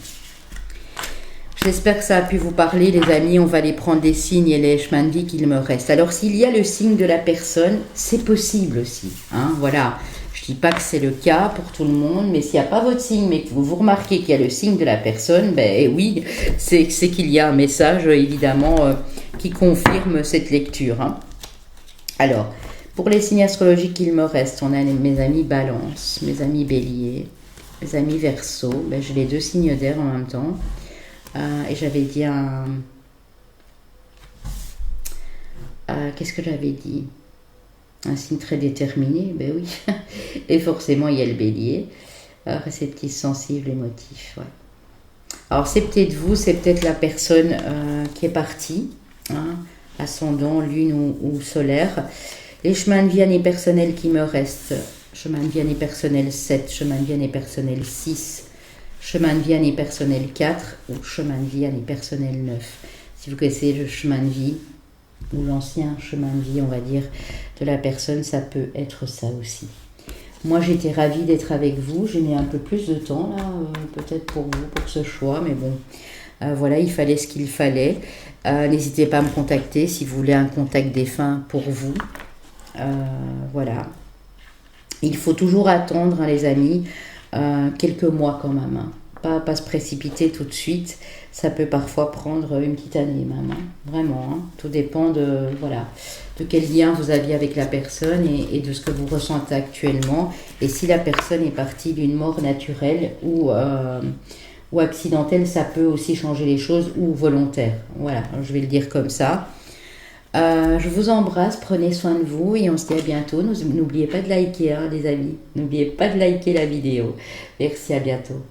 J'espère que ça a pu vous parler, les amis. On va aller prendre les signes et les chemins de vie qu'il me reste. Alors, s'il y a le signe de la personne, c'est possible aussi. Hein, voilà. Je ne dis pas que c'est le cas pour tout le monde, mais s'il n'y a pas votre signe, mais que vous remarquez qu'il y a le signe de la personne, ben oui, c'est qu'il y a un message, évidemment, qui confirme cette lecture. Hein. Alors, pour les signes astrologiques qu'il me reste, on a mes amis Balance, mes amis Bélier, mes amis Verseau. Ben, j'ai les deux signes d'air en même temps. Et j'avais dit qu'est-ce que j'avais dit? Un signe très déterminé, ben oui. Et forcément, il y a le bélier. Réceptif, sensible, émotif, ouais. Alors, c'est peut-être vous, c'est peut-être la personne qui est partie, hein, ascendant, lune ou solaire. Les chemins de vie année personnelle qui me restent. Chemin de vie année personnelle 7, chemin de vie année personnelle 6. Chemin de vie année personnelle 4 ou chemin de vie année personnelle 9. Si vous connaissez le chemin de vie ou l'ancien chemin de vie, on va dire, de la personne, ça peut être ça aussi. Moi, j'étais ravie d'être avec vous. J'ai mis un peu plus de temps, là, peut-être pour vous, pour ce choix, mais bon, voilà, il fallait ce qu'il fallait. N'hésitez pas à me contacter si vous voulez un contact défunt pour vous. Voilà. Il faut toujours attendre, hein, les amis, quelques mois quand même, hein. Pas se précipiter tout de suite, ça peut parfois prendre une petite année même, hein. Vraiment, hein. Tout dépend de quel lien vous aviez avec la personne et de ce que vous ressentez actuellement, et si la personne est partie d'une mort naturelle ou accidentelle, ça peut aussi changer les choses, ou volontaire, voilà, je vais le dire comme ça. Je vous embrasse, prenez soin de vous et on se dit à bientôt. N'oubliez pas de liker, hein, les amis. N'oubliez pas de liker la vidéo. Merci, à bientôt.